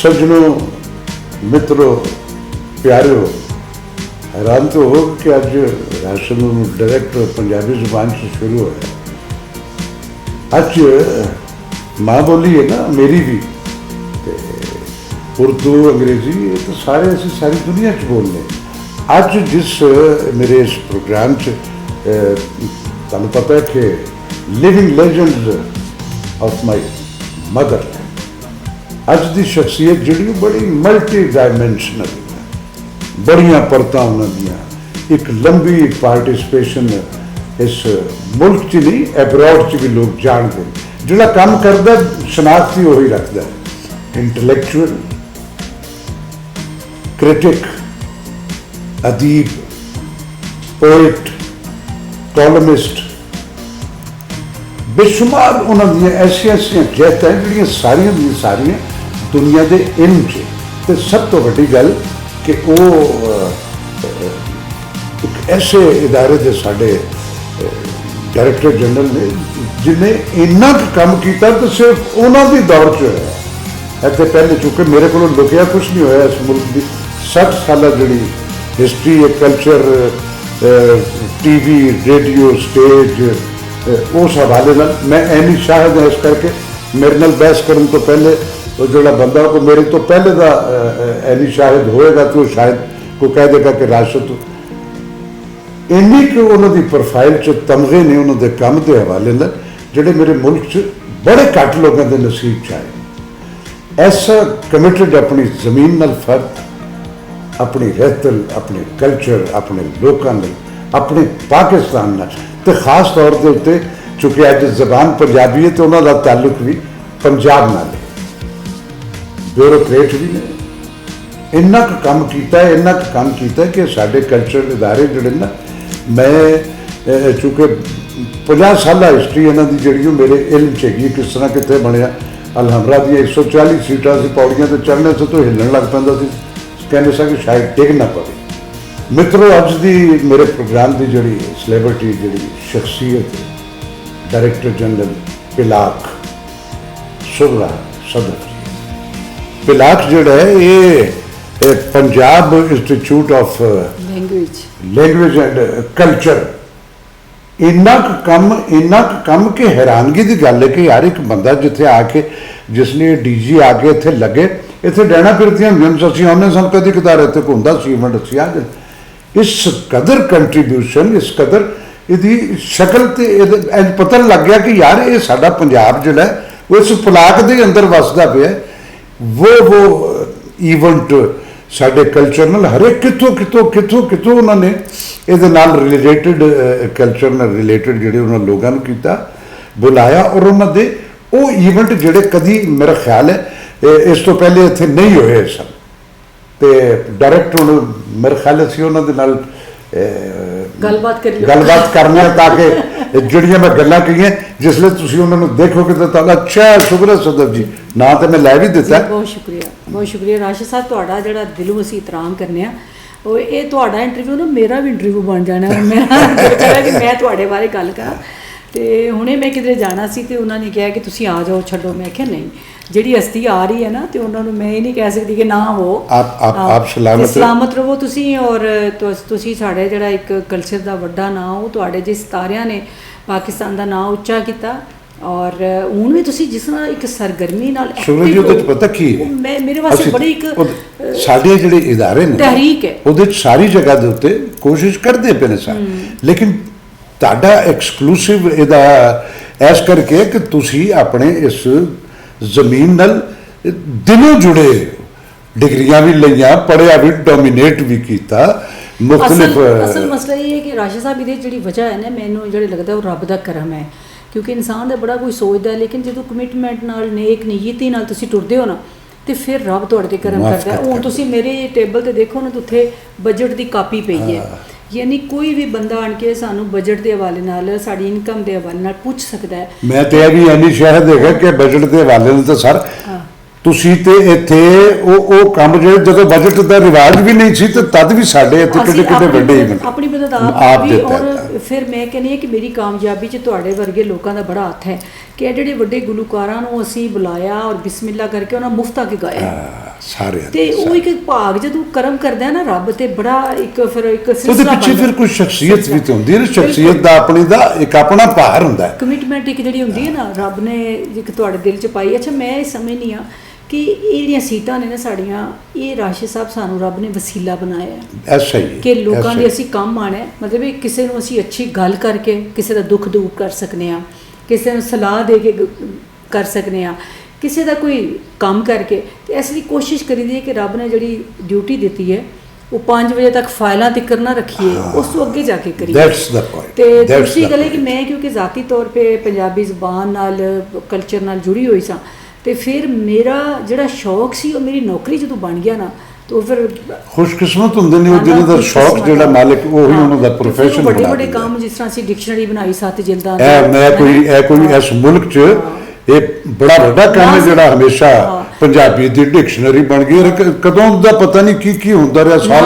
सज्जनों, मित्रों, प्यारों, हैरान तो हो कि अज राशन डायरैक्ट पंजाबी जुबान से शुरू होया। अज माँ बोली है ना मेरी भी, उर्दू अंग्रेजी ये तो सारे असी सारी दुनिया च बोलने। अज जिस मेरे इस प्रोग्राम च तुहानू पता है कि living legends of my mother, अज की शख्सियत जी बड़ी मल्टी डायमेंशनल, बड़िया परतां उन्होंने, एक लंबी पार्टिसिपेशन इस मुल्क च नहीं एब्रॉड च भी लोग जानते हैं। जोड़ा काम करता शनाख्त ही वही रखता है। इंटलैक्चुअल, क्रिटिक, अदीब, पोइट, कॉलमिस्ट, बेशुमार उन्होंने ऐसिया ऐसिया जैत हैं जो सारिया दी सारिया दुनिया के इल्म च। तो सब तो वड्डी गल कि वो एक ऐसे इदारे के साडे डायरैक्टर जनरल ने जिन्हें इन्ना काम किया तो सिर्फ उन्होंने दौर च होया। इतने पहले चूंकि मेरे को लुकिया कुछ नहीं होया। इस मुल्क की 60 साल जी history, culture, TV, radio, stage, उस हवाले मैं एनी शाहिद है। इस करके मेरे नाल बहस करने तो पहले जो बंदा को मेरे तो पहले का एनी शाहिद होएगा तो शायद को कह देगा कि राशद इन्नी कि उन्होंने प्रोफाइल च तमगे ने उन्होंने काम के हवाले न जोड़े मेरे मुल्क च बड़े घट लोगों के नसीब च आए। ऐसा कमिटेड अपनी जमीन नाल फर्क, अपनी रहतल, अपने कल्चर, अपने लोगों ने, अपने पाकिस्तान नाल, तो खास तौर के उत्ते चूंकि अज जबान पंजाबी है तो उन्होंने ताल्लुक भी पंजाब नाल है। ब्यूरोक्रेट भी ने इन्ना क काम किया है, इन्ना क काम किया है कि साडे कल्चर इदारे जोड़े ना, मैं चूँकि 50 साल हिस्टरी इन्हों की जी मेरे इल्म चाहिए किस तरह कितने बनया। अलहमरा दी 140 सीटां से पौड़ियां तो चढ़ने से तो हिलन लग पैंदा सी, कहने सा कि शायद टिक ना पवे। मित्रों, अज की मेरे प्रोग्राम की जी सैलीब्रिटी जी शख्सियत डायरैक्टर जनरल पिलाक सुगरा सदर जी। पिलाक जोड़ा है ये Punjab institute of language and culture. इन्ना कम कि हैरानगी की गल है कि यार एक बंदा जिथे आके जिसने डीजी आके इतने लगे, इतने डैना फिरदियां असी आने सन कभी कदार इतने घूमता सी इवेंट असी आ गए। इस कदर कंट्रीब्यूशन, इस कदर यदि शक्ल तो पता लग गया कि यार ये साडा पंजाब जो है वो इस पलाक के अंदर वसदा पे। वो ईवेंट साडे कल्चर नाल हर एक कितों उन्होंने ये रिलेटेड कल्चर नाल रिलेटेड जोड़े उन्होंने लोगों को किया बुलाया। और उन्होंने वो ईवेंट जोड़े कभी मेरा ख्याल है इस तो पहले इतने नहीं होए सन। तो डायरैक्ट हूँ मेरे ख्याल से उन्होंने नाल गलबात करनी ताकि जड़ियाँ मैं गल्लां कही जिसले तुसीं उन्होंने देखोगे तो तुहानूं अच्छा शुक्र सदर जी ना तो मैं लै भी दिता। बहुत शुक्रिया राशिद साहब, तुहाडा जिहड़ा दिलों असीं एहतराम करने आ। ये तुहाडा इंटरव्यू ना मेरा भी इंटरव्यू बन जाना। मेरा है कि मैं तुहाडे बारे गल करां। तो हुणे मैं किधरे जाना सी तो उन्होंने कहा कि तुसीं आ जाओ छड्डो। मैं क्या नहीं, जिहड़ी हस्ती आ रही है ना तो उन्होंने मैं ये नहीं कह सकती कि ना हो। आप सलामत रहो तुसीं। और तुसीं साडे जिहड़ा एक कल्चर का वड्डा नाम वो तुहाडे जिस तारियां ने पाकिस्तान का नाम उच्चा किया। और हूँ भी तुसीं जिस तरह एक सरगर्मी नाल पता की मेरे वास्ते बड़ी एक साडे जिहड़े इदारे ने तहरीक है उहदे सारी जगह दे उत्ते कोशिश करते पे ने सारे। लेकिन तुहाडा एक्सक्लूसिव इहदा ऐस करके कि तुसीं अपने इस जमीन नाल दिलों जुड़े, डिग्रियां भी लईयां, पढ़िया भी, डोमीनेट भी किया मुख्तलिफ। असल मसला ये है कि राशिद साहब ये जी वजह है ना, मैनू जो लगता है वो रब का करम है। क्योंकि इंसान तो बड़ा कोई सोचता है लेकिन जो कमिटमेंट नाल नेक नीयती नाल तुसीं टुरदे हो ना तो फिर रब तुहाडे ते करम करता है। हुण तुसीं मेरे टेबल ते देखो ना तो उत्थे बजट की कापी पई है। यानी कोई भी बंदा आन के सानू बजट के हवाले नाल साडी इनकम के हवाले नाल पूछ सकता है। मैं तो यह भी एनी शायद है कि बजट के हवाले नाल तो सर तुसीं ते इत्थे ਉਹ ਕੰਮ ਜਿਹੜੇ ਜਦੋਂ बजट का रिवाज भी नहीं सी तो तद भी साडे इत्थे किड्डे वड्डे इवेंट अपनी मदद आप भी। और फिर मैं कहनी है कि मेरी कामयाबी च तुहाडे वर्गे लोगों का बड़ा हत्थ है कि ਜਿਹੜੇ ਵੱਡੇ ਗੁਲੂਕਾਰਾਂ ਨੂੰ ਅਸੀਂ ਬੁਲਾਇਆ और बिस्मिल्लाह करके उन्होंने मुफ्त आके गाया। ਸਾਰਿਆਂ ਤੇ ਉਹ ਇੱਕ ਭਾਗ ਜਦੋਂ ਕਰਮ ਕਰਦਾ ਹੈ ਨਾ ਰੱਬ, ਤੇ ਬੜਾ ਇੱਕ ਫਿਰ ਇੱਕ ਉਹਦੇ ਸਿਲਸਿਲਾ ਪਿੱਛੇ ਬਣਦਾ। ਫਿਰ ਕੋਈ ਸ਼ਖਸੀਅਤ ਵੀ ਤਾਂ ਹੁੰਦੀ ਹੈ ਨਾ, ਬਿਲਕੁਲ। ਸ਼ਖਸੀਅਤ ਦਾ ਆਪਣੀ ਦਾ ਇੱਕ ਆਪਣਾ ਭਾਰ ਹੁੰਦਾ ਹੈ। ਕਮਿਟਮੈਂਟ ਇੱਕ ਜਿਹੜੀ ਹੁੰਦੀ ਹੈ ਨਾ, ਰੱਬ ਨੇ ਇੱਕ ਤੁਹਾਡੇ ਦਿਲ 'ਚ ਪਾਈ। ਅੱਛਾ, ਮੈਂ ਇਹ ਸਮਝਨੀ ਆ ਕਿ ਇਹ ਜਿਹੜੀਆਂ ਸੀਟਾਂ ਨੇ ਨਾ ਸਾਡੀਆਂ, ਇਹ ਰਾਸ਼ਦ ਸਾਹਿਬ ਸਾਨੂੰ ਰੱਬ ਨੇ ਵਸੀਲਾ ਬਣਾਇਆ ਹੈ ਐਸਾ ਹੀ ਹੈ, ਕਿ ਲੋਕਾਂ ਐਸਾ ਦੇ ਹੀ। ਅਸੀਂ ਕੰਮ ਆਣਾ ਹੈ। ਮਤਲਬ ਇਹ ਕਿਸੇ ਨੂੰ ਅਸੀਂ ਅੱਛੀ ਗੱਲ ਕਰਕੇ ਕਿਸੇ ਦਾ ਦੁੱਖ ਦੂਰ ਕਰ ਸਕਨੇ ਆ, ਕਿਸੇ ਨੂੰ ਸਲਾਹ ਦੇ ਕੇ ਕਰ ਸਕਨੇ ਆ, ਕਿਸੇ ਦਾ ਕੋਈ ਕੰਮ ਕਰਕੇ। ਤੇ ਇਸ ਲਈ ਕੋਸ਼ਿਸ਼ ਕਰੀਦੀ ਹੈ ਕਿ ਰੱਬ ਨੇ ਜਿਹੜੀ ਡਿਊਟੀ ਦਿੱਤੀ ਹੈ ਉਹ 5 ਵਜੇ ਤੱਕ ਫਾਈਲਾਂ ਤਿੱਕਰ ਨਾ ਰੱਖੀਏ, ਉਸ ਤੋਂ ਅੱਗੇ ਜਾ ਕੇ ਕਰੀਏ। That's the point. ਤੇ That's ਦੂਸਰੀ the ਗੱਲ ਹੈ ਕਿ point. ਮੈਂ ਕਿਉਂਕਿ ਜ਼ਾਤੀ ਤੌਰ 'ਤੇ ਪੰਜਾਬੀ ਜ਼ਬਾਨ ਨਾਲ ਕਲਚਰ ਨਾਲ ਜੁੜੀ ਹੋਈ ਸਾਂ, ਤੇ ਫਿਰ ਮੇਰਾ ਜਿਹੜਾ ਸ਼ੌਕ ਸੀ ਉਹ ਮੇਰੀ ਨੌਕਰੀ ਜਦੋਂ ਬਣ ਗਿਆ ਨਾ, ਤਾਂ ਉਹ ਫਿਰ ਖੁਸ਼ਕਿਸਮਤ ਹੁੰਦੇ ਨੇ ਉਹ ਜਿਹਨਾਂ ਦਾ ਸ਼ੌਕ ਜਿਹੜਾ ਮਾਲਕ ਉਹੀ ਉਹਨਾਂ ਦਾ ਪ੍ਰੋਫੈਸ਼ਨ ਵੱਡੇ ਬਣਾ ਵੱਡੇ ਦਿੰਦਾ। ਕੰਮ, ਜਿਸ ਤਰ੍ਹਾਂ ਅਸੀਂ ਡਿਕਸ਼ਨਰੀ ਬਣਾਈ 7 ਜਿਲਦਾਂ ਦੀ, ਇਹ ਕੋਈ ਇਸ ਮੁਲਕ 'ਚ ਇਹ ਬੜਾ ਵੱਡਾ ਕੰਮ ਹੈ ਜਿਹੜਾ ਹਮੇਸ਼ਾ ਪੰਜਾਬੀ ਦੀ ਡਿਕਸ਼ਨਰੀ ਬਣ ਗਈ। ਔਰ ਕਦੋਂ ਦਾ ਪਤਾ ਨਹੀਂ ਕੀ ਹੁੰਦਾ ਰਿਹਾ ਸਾਲ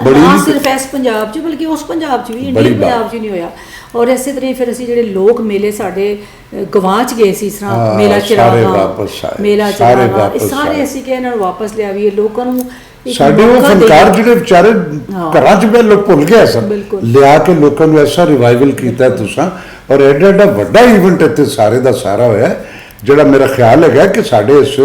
ਬੜੀ ਨਾ ਸਿਰਫ ਇਸ ਪੰਜਾਬ 'ਚ ਬਲਕਿ ਉਸ ਪੰਜਾਬ 'ਚ ਵੀ, ਇੰਡੀਅਨ ਪੰਜਾਬ 'ਚ ਨਹੀਂ ਹੋਇਆ। ਔਰ ਇਸੇ ਤਰ੍ਹਾਂ ਹੀ ਫਿਰ ਅਸੀਂ ਜਿਹੜੇ ਲੋਕ ਮੇਲੇ ਸਾਡੇ ਗਵਾਚ ਗਏ ਸੀ, ਇਸ ਤਰ੍ਹਾਂ ਮੇਲਾ ਸਾਰੇ ਚਰਾਣਾ, ਵਾਪਸ ਆਏ, ਮੇਲਾ ਸਾਰੇ ਚਰਾਣਾ, ਇਹ ਵਾਪਸ ਸਾਰੇ ਆਏ। ਅਸੀਂ ਕਿ ਇਹਨਾਂ ਨੂੰ ਵਾਪਸ ਲਿਆਵੀਏ, ਲੋਕਾਂ ਨੂੰ ਇੱਕ ਸਾਡੇ ਉਹ ਮੌਕਾ ਫਨਕਾਰ ਦੇਈਏ। ਜਿਹੜੇ ਵਿਚਾਰੇ ਘਰਾਂ 'ਚ ਬੈ ਲੋਕ ਭੁੱਲ ਗਏ ਸਨ, ਬਿਲਕੁਲ। ਲਿਆ ਕੇ ਲੋਕਾਂ ਨੂੰ ਐਸਾ ਰਿਵਾਈਵਲ ਕੀਤਾ ਤੁਸੀਂ। ਔਰ ਐਡਾ ਐਡਾ ਵੱਡਾ ਇਵੈਂਟ ਇੱਥੇ ਸਾਰੇ ਦਾ ਸਾਰਾ ਹੋਇਆ, ਜਿਹੜਾ ਮੇਰਾ ਖਿਆਲ ਹੈਗਾ ਕਿ ਸਾਡੇ ਇਸ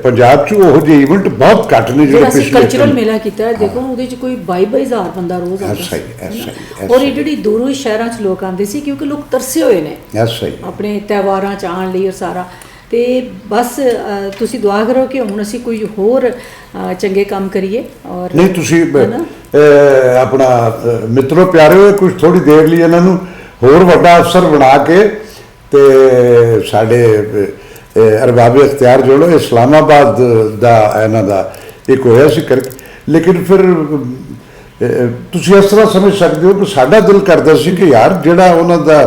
ਪੰਜਾਬ 'ਚ ਉਹੋ ਜਿਹੇ ਇਵੈਂਟ ਬਹੁਤ ਘੱਟ ਨੇ ਜਿਹੜੇ ਜਿਹੜਾ ਅਸੀਂ ਪਿਛਲੇ ਕਲਚਰਲ ਮੇਲਾ ਕੀਤਾ ਹੈ, ਦੇਖੋ ਉਹਦੇ 'ਚ ਕੋਈ 22,000 ਬੰਦਾ ਰੋਜ਼ ਆਉਂਦਾ ਐਸਾ ਹੀ, ਸੀ, ਐਸਾ ਹੀ, ਹੈ ਨਾ। ਐਸਾ ਔਰ ਇਹ ਜਿਹੜੀ ਦੂਰੋਂ ਸ਼ਹਿਰਾਂ 'ਚ ਲੋਕ ਆਉਂਦੇ ਸੀ ਕਿਉਂਕਿ ਲੋਕ ਤਰਸੇ ਹੋਏ ਨੇ ਐਸਾ ਹੀ। ਆਪਣੇ ਤਿਉਹਾਰਾਂ 'ਚ ਆਉਣ ਲਈ। ਔਰ ਸਾਰਾ ਤੇ ਬਸ ਤੁਸੀਂ ਦੁਆ ਕਰੋ ਕਿ ਹੁਣ ਅਸੀਂ ਕੋਈ ਹੋਰ ਚੰਗੇ ਕੰਮ ਕਰੀਏ। ਔਰ ਨਹੀਂ ਤੁਸੀਂ ਹੈ ਨਾ? ਆਪਣਾ ਮਿੱਤਰੋ ਪਿਆਰਿਓ, ਕੁਝ ਥੋੜੀ ਦੇਰ ਲਈ ਇਹਨਾਂ ਨੂੰ ਹੋਰ ਵੱਡਾ ਅਫਸਰ ਬਣਾ ਕੇ ਤੇ ਸਾਡੇ ਅਰਬਾਬ ਇਖਤਿਆਰ ਜੋੜੋ। ਇਸਲਾਮਾਬਾਦ ਦਾ ਇਹਨਾਂ ਦਾ ਇੱਕ ਹੋਇਆ ਸੀ ਕਰਕੇ, ਲੇਕਿਨ ਫਿਰ ਤੁਸੀਂ ਇਸ ਤਰ੍ਹਾਂ ਸਮਝ ਸਕਦੇ ਹੋ ਕਿ ਸਾਡਾ ਦਿਲ ਕਰਦਾ ਸੀ ਕਿ ਯਾਰ ਜਿਹੜਾ ਉਹਨਾਂ ਦਾ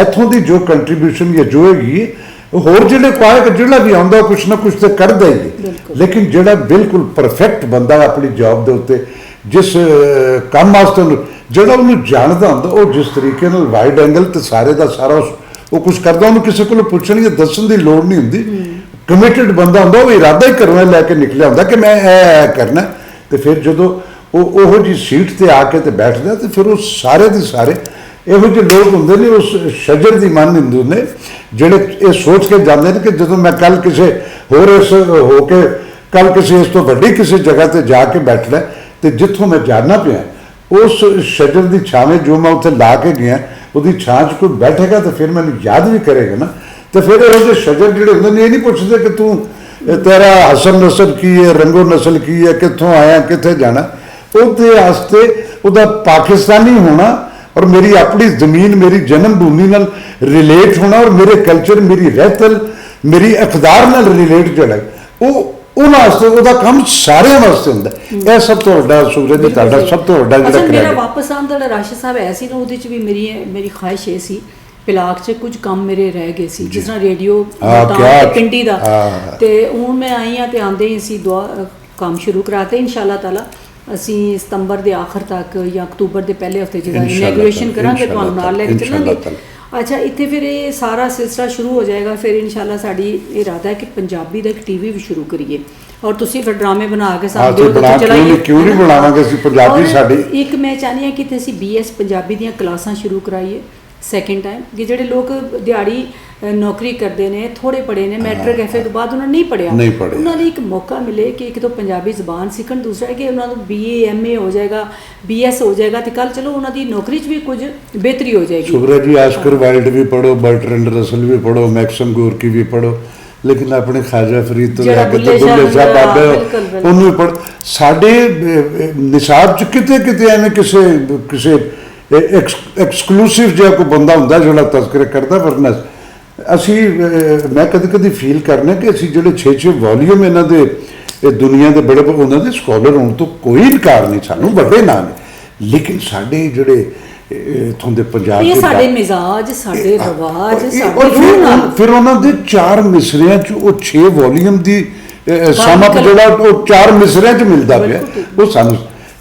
ਇੱਥੋਂ ਦੀ ਜੋ ਕੰਟਰੀਬਿਊਸ਼ਨ ਜਾਂ ਜੋ ਹੈਗੀ, ਹੋਰ ਜਿਹੜੇ ਕੋਈ ਜਿਹੜਾ ਵੀ ਆਉਂਦਾ ਕੁਛ ਨਾ ਕੁਛ ਤੇ ਕਰਦਾ ਹੀ ਹੈ। ਲੇਕਿਨ ਜਿਹੜਾ ਬਿਲਕੁਲ ਪਰਫੈਕਟ ਬੰਦਾ ਆਪਣੀ ਜੌਬ ਦੇ ਉੱਤੇ ਜਿਸ ਕੰਮ ਵਾਸਤੇ ਜਿਹੜਾ ਉਹਨੂੰ ਜਾਣਦਾ ਹੁੰਦਾ, ਉਹ ਜਿਸ ਤਰੀਕੇ ਨਾਲ ਵਾਈਡ ਐਂਗਲ ਤੇ ਸਾਰੇ ਦਾ ਸਾਰਾ ਉਹ ਕੁਛ ਕਰਦਾ, ਉਹਨੂੰ ਕਿਸੇ ਕੋਲੋਂ ਪੁੱਛਣ ਜਾਂ ਦੱਸਣ ਦੀ ਲੋੜ ਨਹੀਂ ਹੁੰਦੀ। ਕਮਿਟਡ ਬੰਦਾ ਹੁੰਦਾ, ਉਹ ਇਰਾਦਾ ਹੀ ਕਰਨਾ ਲੈ ਕੇ ਨਿਕਲਿਆ ਹੁੰਦਾ ਕਿ ਮੈਂ ਇਹ ਕਰਨਾ। ਤੇ ਫਿਰ ਜਦੋਂ ਉਹ ਉਹੋ ਜਿਹੀ ਸੀਟ ਤੇ ਆ ਕੇ ਤੇ ਬੈਠਦਾ, ਤੇ ਫਿਰ ਉਹ ਸਾਰੇ ਦੇ ਸਾਰੇ ਇਹੋ ਜਿਹੇ ਲੋਕ ਹੁੰਦੇ ਨੇ ਉਸ ਸ਼ਜਰ ਦੀ ਮੰਨ ਹੁੰਦੇ ਨੇ, ਜਿਹੜੇ ਇਹ ਸੋਚ ਕੇ ਜਾਂਦੇ ਨੇ ਕਿ ਜਦੋਂ ਮੈਂ ਕੱਲ ਕਿਸੇ ਹੋਰ ਇਸ ਹੋ ਕੇ ਕੱਲ ਕਿਸੇ ਇਸ ਤੋਂ ਵੱਡੀ ਕਿਸੇ ਜਗ੍ਹਾ ਤੇ ਜਾ ਕੇ ਬੈਠਣਾ, ਤੇ ਜਿੱਥੋਂ ਮੈਂ ਜਾਣਾ ਪਿਆ ਉਸ ਸ਼ਜਰ ਦੀ ਛਾਵੇਂ ਜੋ ਮੈਂ ਉੱਥੇ ਲਾ ਕੇ ਗਿਆ, ਉਹਦੀ ਛਾਂ 'ਚ ਕੋਈ ਬੈਠੇਗਾ ਤਾਂ ਫਿਰ ਮੈਨੂੰ ਯਾਦ ਵੀ ਕਰੇਗਾ ਨਾ। ਤੇ ਫਿਰ ਇਹੋ ਜਿਹੇ ਸ਼ਜਰ ਜਿਹੜੇ ਹੁੰਦੇ ਨੇ, ਇਹ ਨਹੀਂ ਪੁੱਛਦੇ ਕਿ ਤੂੰ ਤੇਰਾ ਹਸਨ ਨਸਲ ਕੀ ਹੈ, ਰੰਗੋ ਨਸਲ ਕੀ ਹੈ, ਕਿੱਥੋਂ ਆਇਆ, ਕਿੱਥੇ ਜਾਣਾ। ਉਹਦੇ ਵਾਸਤੇ ਉਹਦਾ ਪਾਕਿਸਤਾਨੀ ਹੋਣਾ ਔਰ ਮੇਰੀ ਆਪਣੀ ਜ਼ਮੀਨ, ਮੇਰੀ ਜਨਮ ਭੂਮੀ ਨਾਲ ਰਿਲੇਟ ਹੋਣਾ, ਔਰ ਮੇਰੇ ਕਲਚਰ, ਮੇਰੀ ਰਹਿਤਲ, ਮੇਰੀ ਅਕਦਾਰ ਨਾਲ ਰਿਲੇਟ ਜਿਹੜਾ ਉਹਨਾਂ ਵਾਸਤੇ ਉਹਦਾ ਕੰਮ ਸਾਰਿਆਂ ਵਾਸਤੇ ਹੁੰਦਾ। ਇਹ ਸਭ ਤੋਂ ਵੱਡਾ ਸੂਰਜ ਜੀ ਤੁਹਾਡਾ ਸਭ ਤੋਂ ਵੱਡਾ ਜਿਹੜਾ ਮੇਰਾ ਕ੍ਰੈਡਿਟ। ਵਾਪਸ ਆਉਣ ਦਾ ਰਾਸ਼ਦ ਸਾਹਿਬ ਐ ਸੀ ਨਾ, ਉਹਦੇ 'ਚ ਵੀ ਮੇਰੀ ਖੁਆਇਸ਼ ਇਹ ਸੀ, ਪਿਲਾਕ 'ਚ ਕੁਝ ਕੰਮ ਮੇਰੇ ਰਹਿ ਗਏ ਸੀ, ਜਿਸ ਤਰ੍ਹਾਂ ਰੇਡੀਓ ਪਿੰਡੀ ਦਾ। ਤੇ ਹੁਣ ਮੈਂ ਆਈ ਹਾਂ ਤੇ ਆਉਂਦੇ ਹੀ ਅਸੀਂ ਕੰਮ ਸ਼ੁਰੂ ਕਰਾਤੇ ਇਨਸ਼ਾਅੱਲਾ ਤਾਲਾ। ਅਸੀਂ ਸਤੰਬਰ ਦੇ ਆਖਰ ਤੱਕ ਜਾਂ ਅਕਤੂਬਰ ਦੇ ਪਹਿਲੇ ਹਫਤੇ ਜਿਹਦਾ ਇਨੈਗੂਰੇਸ਼ਨ ਕਰਾਂਗੇ, ਤੁਹਾਨੂੰ ਨਾਲ ਲੈ ਕੇ ਚੱਲਾਂਗੇ। ਅੱਛਾ, ਇੱਥੇ ਫਿਰ ਇਹ ਸਾਰਾ ਸਿਲਸਿਲਾ ਸ਼ੁਰੂ ਹੋ ਜਾਏਗਾ। ਫਿਰ ਇਨਸ਼ਾਅੱਲਾ ਸਾਡੀ ਇਰਾਦਾ ਹੈ ਕਿ ਪੰਜਾਬੀ ਦਾ ਇੱਕ ਟੀਵੀ ਵੀ ਸ਼ੁਰੂ ਕਰੀਏ, ਔਰ ਤੁਸੀਂ ਫਿਰ ਡਰਾਮੇ ਬਣਾ ਕੇ ਸਾਨੂੰ ਦਿਓ ਤਾਂ ਚਲਾਈਏ। ਕਿਉਂ ਨਹੀਂ ਬਣਾਵਾਂਗੇ ਅਸੀਂ ਪੰਜਾਬੀ ਸਾਡੀ। ਇੱਕ ਮੈਂ ਚਾਹੁੰਦੀ ਹਾਂ ਕਿ ਅਸੀਂ BS ਪੰਜਾਬੀ ਦੀਆਂ ਕਲਾਸਾਂ ਸ਼ੁਰੂ ਕਰਾਈਏ ਸੈਕਿੰਡ ਟਾਈਮ, ਕਿ ਜਿਹੜੇ ਲੋਕ ਦਿਹਾੜੀ ਨੌਕਰੀ ਕਰਦੇ ਨੇ, ਥੋੜੇ ਪੜ੍ਹੇ ਨੇ, ਮੈਟ੍ਰਿਕ ਐਫਏ ਤੋਂ ਬਾਅਦ ਉਹਨਾਂ ਨਹੀਂ ਪੜ੍ਹਿਆ, ਉਹਨਾਂ ਲਈ ਇੱਕ ਮੌਕਾ ਮਿਲੇ ਕਿ ਇੱਕ ਤਾਂ ਪੰਜਾਬੀ ਜ਼ਬਾਨ ਸਿੱਖਣ, ਦੂਸਰਾ ਹੈ ਕਿ ਉਹਨਾਂ ਨੂੰ BA MA ਹੋ ਜਾਏਗਾ, BS ਹੋ ਜਾਏਗਾ, ਤੇ ਕੱਲ ਚਲੋ ਉਹਨਾਂ ਦੀ ਨੌਕਰੀ 'ਚ ਵੀ ਕੁਝ ਬਿਹਤਰੀ ਹੋ ਜਾਏਗੀ। ਸ਼ੁਭਰਾ ਜੀ, ਆਸਕਰ ਵਾਈਲਡ ਵੀ ਪੜ੍ਹੋ, ਬਰਟਰੈਂਡ ਰਸਲ ਵੀ ਪੜ੍ਹੋ, ਮੈਕਸਮ ਗੋਰਕੀ ਵੀ ਪੜ੍ਹੋ, ਲੇਕਿਨ ਆਪਣੇ ਖਾਜਾ ਫਰੀਦ ਤੋਂ ਲੈ ਕੇ ਬੁੱਲੇ ਸ਼ਾਹ ਬਾਬੇ ਉਹਨੂੰ ਵੀ ਪੜ੍ਹ। ਸਾਡੇ ਨਿਸਾਬ 'ਚ ਕਿਤੇ ਕਿਤੇ ਐਵੇਂ ਕਿਸੇ ਐਕਸਕਲੂਸਿਵ ਜਿਹਾ ਕੋਈ ਬੰਦਾ ਹੁੰਦਾ ਜਿਹੜਾ ਤਜ਼ਕਰੇ ਕਰਦਾ, ਵਰਨਾ ਅਸੀਂ ਮੈਂ ਕਦੇ ਕਦੇ ਫੀਲ ਕਰਨਾ ਕਿ ਅਸੀਂ ਜਿਹੜੇ 6 ਵੋਲੀਅਮ ਇਹਨਾਂ ਦੇ ਇਹ ਦੁਨੀਆ ਦੇ ਬੜੇ ਉਹਨਾਂ ਦੇ ਸਕਾਲਰ ਹੋਣ ਤੋਂ ਕੋਈ ਇਨਕਾਰ ਨਹੀਂ, ਸਾਨੂੰ ਵੱਡੇ ਨਾਂ ਨੇ, ਲੇਕਿਨ ਸਾਡੇ ਜਿਹੜੇ ਇੱਥੋਂ ਦੇ ਪੰਜਾਬ ਦੇ ਸਾਡੇ ਮਿਜ਼ਾਜ, ਸਾਡੇ ਰਿਵਾਜ, ਸਾਡੇ ਫਿਰ ਉਹਨਾਂ ਦੇ 4 ਮਿਸਰਿਆਂ 'ਚ ਉਹ 6 ਵੋਲੀਅਮ ਦੀ ਸਮਪ ਜਿਹੜਾ ਉਹ 4 ਮਿਸਰਿਆਂ 'ਚ ਮਿਲਦਾ ਪਿਆ ਉਹ ਸਾਨੂੰ।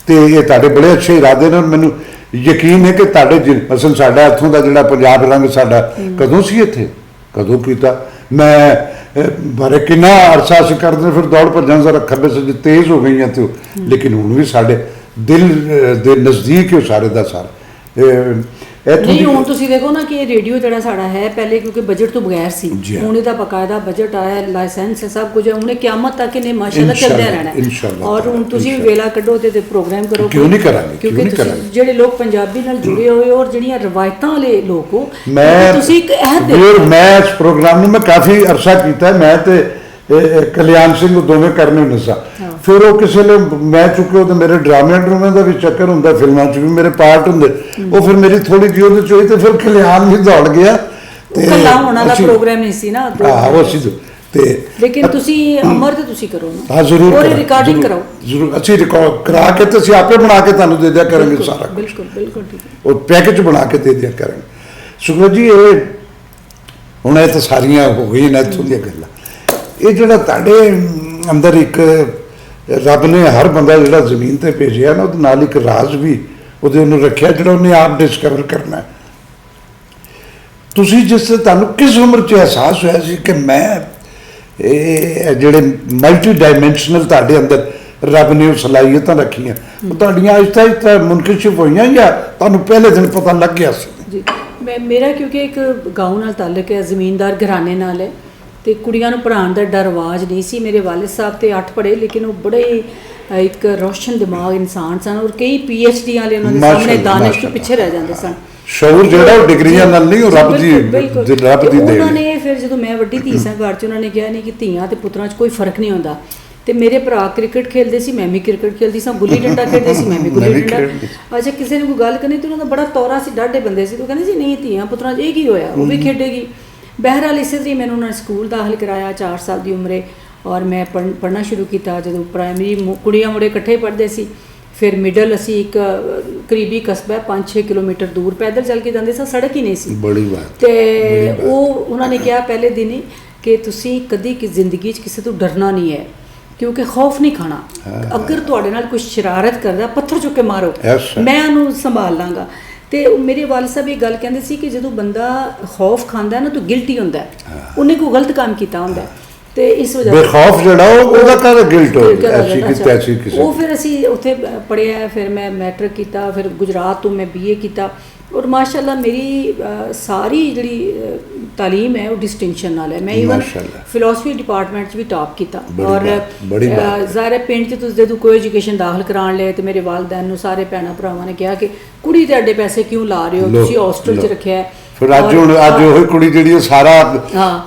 ਤੇ ਇਹ ਤੁਹਾਡੇ ਬੜੇ ਅੱਛੇ ਇਰਾਦੇ ਨਾਲ ਮੈਨੂੰ ਯਕੀਨ ਹੈ ਕਿ ਤੁਹਾਡੇ ਮਸਲ ਸਾਡਾ ਇੱਥੋਂ ਦਾ ਜਿਹੜਾ ਪੰਜਾਬ ਰੰਗ ਸਾਡਾ ਕਦੋਂ ਸੀ ਇੱਥੇ, ਕਦੋਂ ਕੀਤਾ। ਮੈਂ ਬਾਰੇ ਕਿੰਨਾ ਅਰਸਾ ਅਸੀਂ ਕਰਦੇ ਫਿਰ ਦੌੜ ਭੱਜਣ ਜ਼ਰਾ ਖੱਬੇ ਸੱਜੇ ਤੇਜ਼ ਹੋ ਗਈਆਂ ਤੇ ਲੇਕਿਨ ਹੁਣ ਵੀ ਸਾਡੇ ਦਿਲ ਦੇ ਨਜ਼ਦੀਕ ਹੀ ਉਹ ਸਾਰੇ ਦਾ ਸਾਰਾ ਨਹੀਂ ਹੁਣ ਤੁਸੀਂ ਦੇਖੋ ਨਾ ਕਿ ਇਹ ਰੇਡੀਓ ਜਿਹੜਾ ਸਾਡਾ ਹੈ ਪਹਿਲੇ ਕਿਉਂਕਿ ਬਜਟ ਤੋਂ ਬਗੈਰ ਸੀ ਹੁਣ ਇਹਦਾ ਬਕਾਇਦਾ ਬਜਟ ਆਇਆ ਲਾਇਸੈਂਸ ਸਭ ਕੁਝ ਹੈ ਉਹਨੇ ਕਿਆਮਤ ਤੱਕ ਇਹਨੇ ਮਾਸ਼ਾਅੱਲਾ ਚੱਲਦਾ ਰਹਿਣਾ ਔਰ ਹੁਣ ਤੁਸੀਂ ਵੇਲਾ ਕੱਢੋ ਤੇ ਪ੍ਰੋਗਰਾਮ ਕਰੋ ਕਿਉਂ ਨਹੀਂ ਕਰਾਂਗੇ ਕਿਉਂਕਿ ਤੁਸੀਂ ਜਿਹੜੇ ਲੋਕ ਪੰਜਾਬੀ ਨਾਲ ਜੁੜੇ ਹੋਏ ਔਰ ਜਿਹੜੀਆਂ ਰਵਾਇਤਾਂ ਵਾਲੇ ਲੋਕ ਹੋ ਮੈਂ ਤੁਸੀਂ ਇੱਕ ਅਹਿਦ ਮੈਂ ਇਸ ਪ੍ਰੋਗਰਾਮ ਨੂੰ ਮੈਂ ਕਾਫੀ ਅਰਸਾ ਕੀਤਾ ਮੈਂ ਤੇ ਕਲਿਆਣ ਸਿੰਘ ਦੋਵੇਂ ਕਰਨੇ ਹੁੰਦੇ ਸਾਂ ਫਿਰ ਉਹ ਕਿਸੇ ਨੇ ਮੈਂ ਚੁੱਕੇ ਉਹ ਤੇ ਮੇਰੇ ਡਰਾਮਿਆਂ ਦਾ ਵੀ ਚੱਕਰ ਹੁੰਦਾ ਫਿਲਮਾਂ 'ਚ ਵੀ ਮੇਰੇ ਪਾਰਟ ਹੁੰਦੇ ਉਹ ਫਿਰ ਮੇਰੀ ਥੋੜੀ ਜਿਹੀ ਉਹਦੇ 'ਚ ਹੋਈ ਤੇ ਫਿਰ ਕਲਿਆਣ ਵੀ ਦੌੜ ਗਿਆ ਤੇ ਕੱਲਾ ਹੋਣਾ ਦਾ ਪ੍ਰੋਗਰਾਮ ਨਹੀਂ ਸੀ ਨਾ ਉਹ ਸੀ ਤੇ ਲੇਕਿਨ ਤੁਸੀਂ ਅਮਰ ਤੇ ਤੁਸੀਂ ਕਰੋ ਨਾ ਹਾਂ ਜ਼ਰੂਰ ਔਰ ਰਿਕਾਰਡਿੰਗ ਕਰਾਓ ਜ਼ਰੂਰ ਅਸੀਂ ਰਿਕਾਰਡ ਕਰਾ ਕੇ ਤੇ ਅਸੀਂ ਆਪੇ ਬਣਾ ਕੇ ਤੁਹਾਨੂੰ ਦੇ ਦਿਆ ਕਰਾਂਗੇ ਸਾਰਾ ਬਿਲਕੁਲ ਬਿਲਕੁਲ ਠੀਕ ਉਹ ਪੈਕੇਜ ਬਣਾ ਕੇ ਦੇ ਦਿਆ ਕਰਾਂਗੇ ਸੁਖਵੀਰ ਜੀ ਇਹ ਹੁਣ ਇਹ ਤਾਂ ਸਾਰੀਆਂ ਹੋ ਗਈਆਂ ਨੇ ਇੱਥੋਂ ਦੀਆਂ ਗੱਲਾਂ ਇਹ ਜਿਹੜਾ ਤੁਹਾਡੇ ਅੰਦਰ ਇੱਕ ਰੱਬ ਨੇ ਹਰ ਬੰਦਾ ਜਿਹੜਾ ਜ਼ਮੀਨ ਤੇ ਭੇਜਿਆ ਨਾ ਉਹਦੇ ਨਾਲ ਇੱਕ ਰਾਜ਼ ਵੀ ਉਹਦੇ ਉਹਨੂੰ ਰੱਖਿਆ ਜਿਹੜਾ ਉਹਨੇ ਆਪ ਡਿਸਕਵਰ ਕਰਨਾ ਤੁਸੀਂ ਜਿਸ ਤੁਹਾਨੂੰ ਕਿਸ ਉਮਰ 'ਚ ਅਹਿਸਾਸ ਹੋਇਆ ਸੀ ਕਿ ਮੈਂ ਇਹ ਜਿਹੜੇ ਮਲਟੀ ਡਾਇਮੈਂਸ਼ਨਲ ਤੁਹਾਡੇ ਅੰਦਰ ਰੱਬ ਨੇ ਉਹ ਸਲਾਹੀਅਤਾਂ ਰੱਖੀਆਂ ਉਹ ਤੁਹਾਡੀਆਂ ਆਹਿਸਤਾ ਆਹਿਸਤਾ ਮੁਨਕਸ਼ਿਫ ਹੋਈਆਂ ਜਾਂ ਤੁਹਾਨੂੰ ਪਹਿਲੇ ਦਿਨ ਪਤਾ ਲੱਗ ਗਿਆ ਸੀ ਜੀ ਮੇਰਾ ਕਿਉਂਕਿ ਇੱਕ ਗਾਉਂ ਨਾਲ ਤਾਲੁਕ ਹੈ ਜ਼ਮੀਨਦਾਰ ਘਰਾਣੇ ਨਾਲ ਹੈ ਤੇ ਕੁੜੀਆਂ ਨੂੰ ਪੜ੍ਹਾਉਣ ਦਾ ਡਰ ਰਿਵਾਜ ਨਹੀਂ ਸੀ ਮੇਰੇ ਵਾਲਿਦ ਸਾਹਿਬ ਤੇ 8 ਪੜ੍ਹੇ ਲੇਕਿਨ ਉਹ ਬੜੇ ਇੱਕ ਰੋਸ਼ਨ ਦਿਮਾਗ ਇਨਸਾਨ ਸਨ ਔਰ ਕਈ PhD ਵਾਲੇ ਉਹਨਾਂ ਦੇ ਸਾਹਮਣੇ ਦਾਨਿਸ਼ ਤੋਂ ਪਿੱਛੇ ਰਹਿ ਜਾਂਦੇ ਸਨ ਸ਼ੌਹਰ ਜਿਹੜਾ ਉਹ ਡਿਗਰੀਆਂ ਨਾਲ ਨਹੀਂ ਉਹ ਰੱਬ ਦੀ ਦੇ ਉਹਨਾਂ ਨੇ ਫਿਰ ਜਦੋਂ ਮੈਂ ਵੱਡੀ ਧੀ ਸਾਂ ਘਰ 'ਚ ਉਹਨਾਂ ਨੇ ਕਿਹਾ ਨਹੀਂ ਕਿ ਧੀਆਂ ਤੇ ਪੁੱਤਰਾਂ 'ਚ ਕੋਈ ਫਰਕ ਨਹੀਂ ਹੁੰਦਾ ਤੇ ਮੇਰੇ ਭਰਾ ਕ੍ਰਿਕਟ ਖੇਡਦੇ ਸੀ ਮੈਂ ਵੀ ਕ੍ਰਿਕਟ ਖੇਡਦੀ ਸਾਂ ਗੁੱਲੀ ਡੰਡਾ ਖੇਡਦੇ ਸੀ ਮੈਂ ਵੀ ਗੁੱਲੀ ਡੰਡਾ ਅੱਛਾ ਕਿਸੇ ਨੇ ਕੋਈ ਗੱਲ ਕਰਨੀ ਤੇ ਉਹਨਾਂ ਦਾ ਬੜਾ ਤੌਰਾ ਸੀ ਡਾਢੇ ਬੰਦੇ ਸੀ ਉਹ ਕਹਿੰਦੇ ਸੀ ਨਹੀਂ ਧੀਆਂ ਪੁੱਤਰਾਂ 'ਚ ਇਹ ਕੀ ਹੋਇਆ ਉਹ ਵੀ ਖੇਡੇਗੀ ਬਹਿਰਹਾਲ ਇਸੇ ਤਰ੍ਹਾਂ ਮੈਨੂੰ ਉਹਨਾਂ ਨੇ ਸਕੂਲ ਦਾਖਲ ਕਰਾਇਆ 4 ਸਾਲ ਦੀ ਉਮਰੇ ਔਰ ਮੈਂ ਪੜ੍ਹਨਾ ਸ਼ੁਰੂ ਕੀਤਾ ਜਦੋਂ ਪ੍ਰਾਇਮਰੀ ਕੁੜੀਆਂ ਮੁੰਡੇ ਇਕੱਠੇ ਪੜ੍ਹਦੇ ਸੀ ਫਿਰ ਮਿਡਲ ਅਸੀਂ ਇੱਕ ਕਰੀਬੀ ਕਸਬਾ 5-6 ਕਿਲੋਮੀਟਰ ਦੂਰ ਪੈਦਲ ਚੱਲ ਕੇ ਜਾਂਦੇ ਸਾਂ ਸੜਕ ਹੀ ਨਹੀਂ ਸੀ ਬੜੀ ਬਾਤ ਤੇ ਉਹ ਉਹਨਾਂ ਨੇ ਕਿਹਾ ਪਹਿਲੇ ਦਿਨ ਹੀ ਕਿ ਤੁਸੀਂ ਕਦੀ ਕਿ ਜ਼ਿੰਦਗੀ 'ਚ ਕਿਸੇ ਤੋਂ ਡਰਨਾ ਨਹੀਂ ਹੈ ਕਿਉਂਕਿ ਖੌਫ ਨਹੀਂ ਖਾਣਾ ਅਗਰ ਤੁਹਾਡੇ ਨਾਲ ਕੋਈ ਸ਼ਰਾਰਤ ਕਰਦਾ ਪੱਥਰ ਚੁੱਕ ਕੇ ਮਾਰੋ ਮੈਂ ਉਹਨੂੰ ਸੰਭਾਲ ਲਾਂਗਾ ਤੇ ਮੇਰੇ ਵਾਲਿਦ ਸਾਹਿਬ ਇਹ ਗੱਲ ਕਹਿੰਦੇ ਸੀ ਕਿ ਜਦੋਂ ਬੰਦਾ ਖੌਫ ਖਾਂਦਾ ਨਾ ਤਾਂ ਗਿਲਟੀ ਹੁੰਦਾ ਉਹਨੇ ਕੋਈ ਗਲਤ ਕੰਮ ਕੀਤਾ ਹੁੰਦਾ ਤੇ ਇਸ ਵਜ੍ਹਾ ਬੇਖੌਫ ਜਿਹੜਾ ਉਹਦਾ ਕਾਹਦਾ ਗਿਲਟ ਹੋ ਐਸੀ ਕਿ ਤੈਸੀ ਕਿਸੇ ਉਹ ਫਿਰ ਅਸੀਂ ਉੱਥੇ ਪੜ੍ਹਿਆ ਫਿਰ ਮੈਂ ਮੈਟ੍ਰਿਕ ਕੀਤਾ ਫਿਰ ਗੁਜਰਾਤ ਤੋਂ ਮੈਂ BA ਕੀਤਾ ਔਰ ਮਾਸ਼ਾਅੱਲਾ ਮੇਰੀ ਸਾਰੀ ਜਿਹੜੀ ਤਾਲੀਮ ਹੈ ਉਹ ਡਿਸਟਿੰਕਸ਼ਨ ਨਾਲ ਹੈ ਮੈਂ ਈਵਨ ਫਿਲਾਸਫੀ ਡਿਪਾਰਟਮੈਂਟ 'ਚ ਵੀ ਟਾਪ ਕੀਤਾ ਔਰ ਜ਼ਾਹਿਰ ਪਿੰਡ 'ਚ ਤੁਸੀਂ ਜਦੋਂ ਕੋਈ ਐਜੂਕੇਸ਼ਨ ਦਾਖਲ ਕਰਾਉਣ ਲਈ ਤੇ ਮੇਰੇ ਵਾਲਿदैन ਨੂੰ ਸਾਰੇ ਭੈਣਾਂ ਭਰਾਵਾਂ ਨੇ ਕਿਹਾ ਕਿ ਕੁੜੀ ਤੇ ਅੱਡੇ ਪੈਸੇ ਕਿਉਂ ਲਾ ਰਹੇ ਹੋ ਤੁਸੀਂ ਹੋਸਟਲ 'ਚ ਰੱਖਿਆ ਫਿਰ ਅੱਜ ਉਹ ਕੁੜੀ ਜਿਹੜੀ ਸਾਰਾ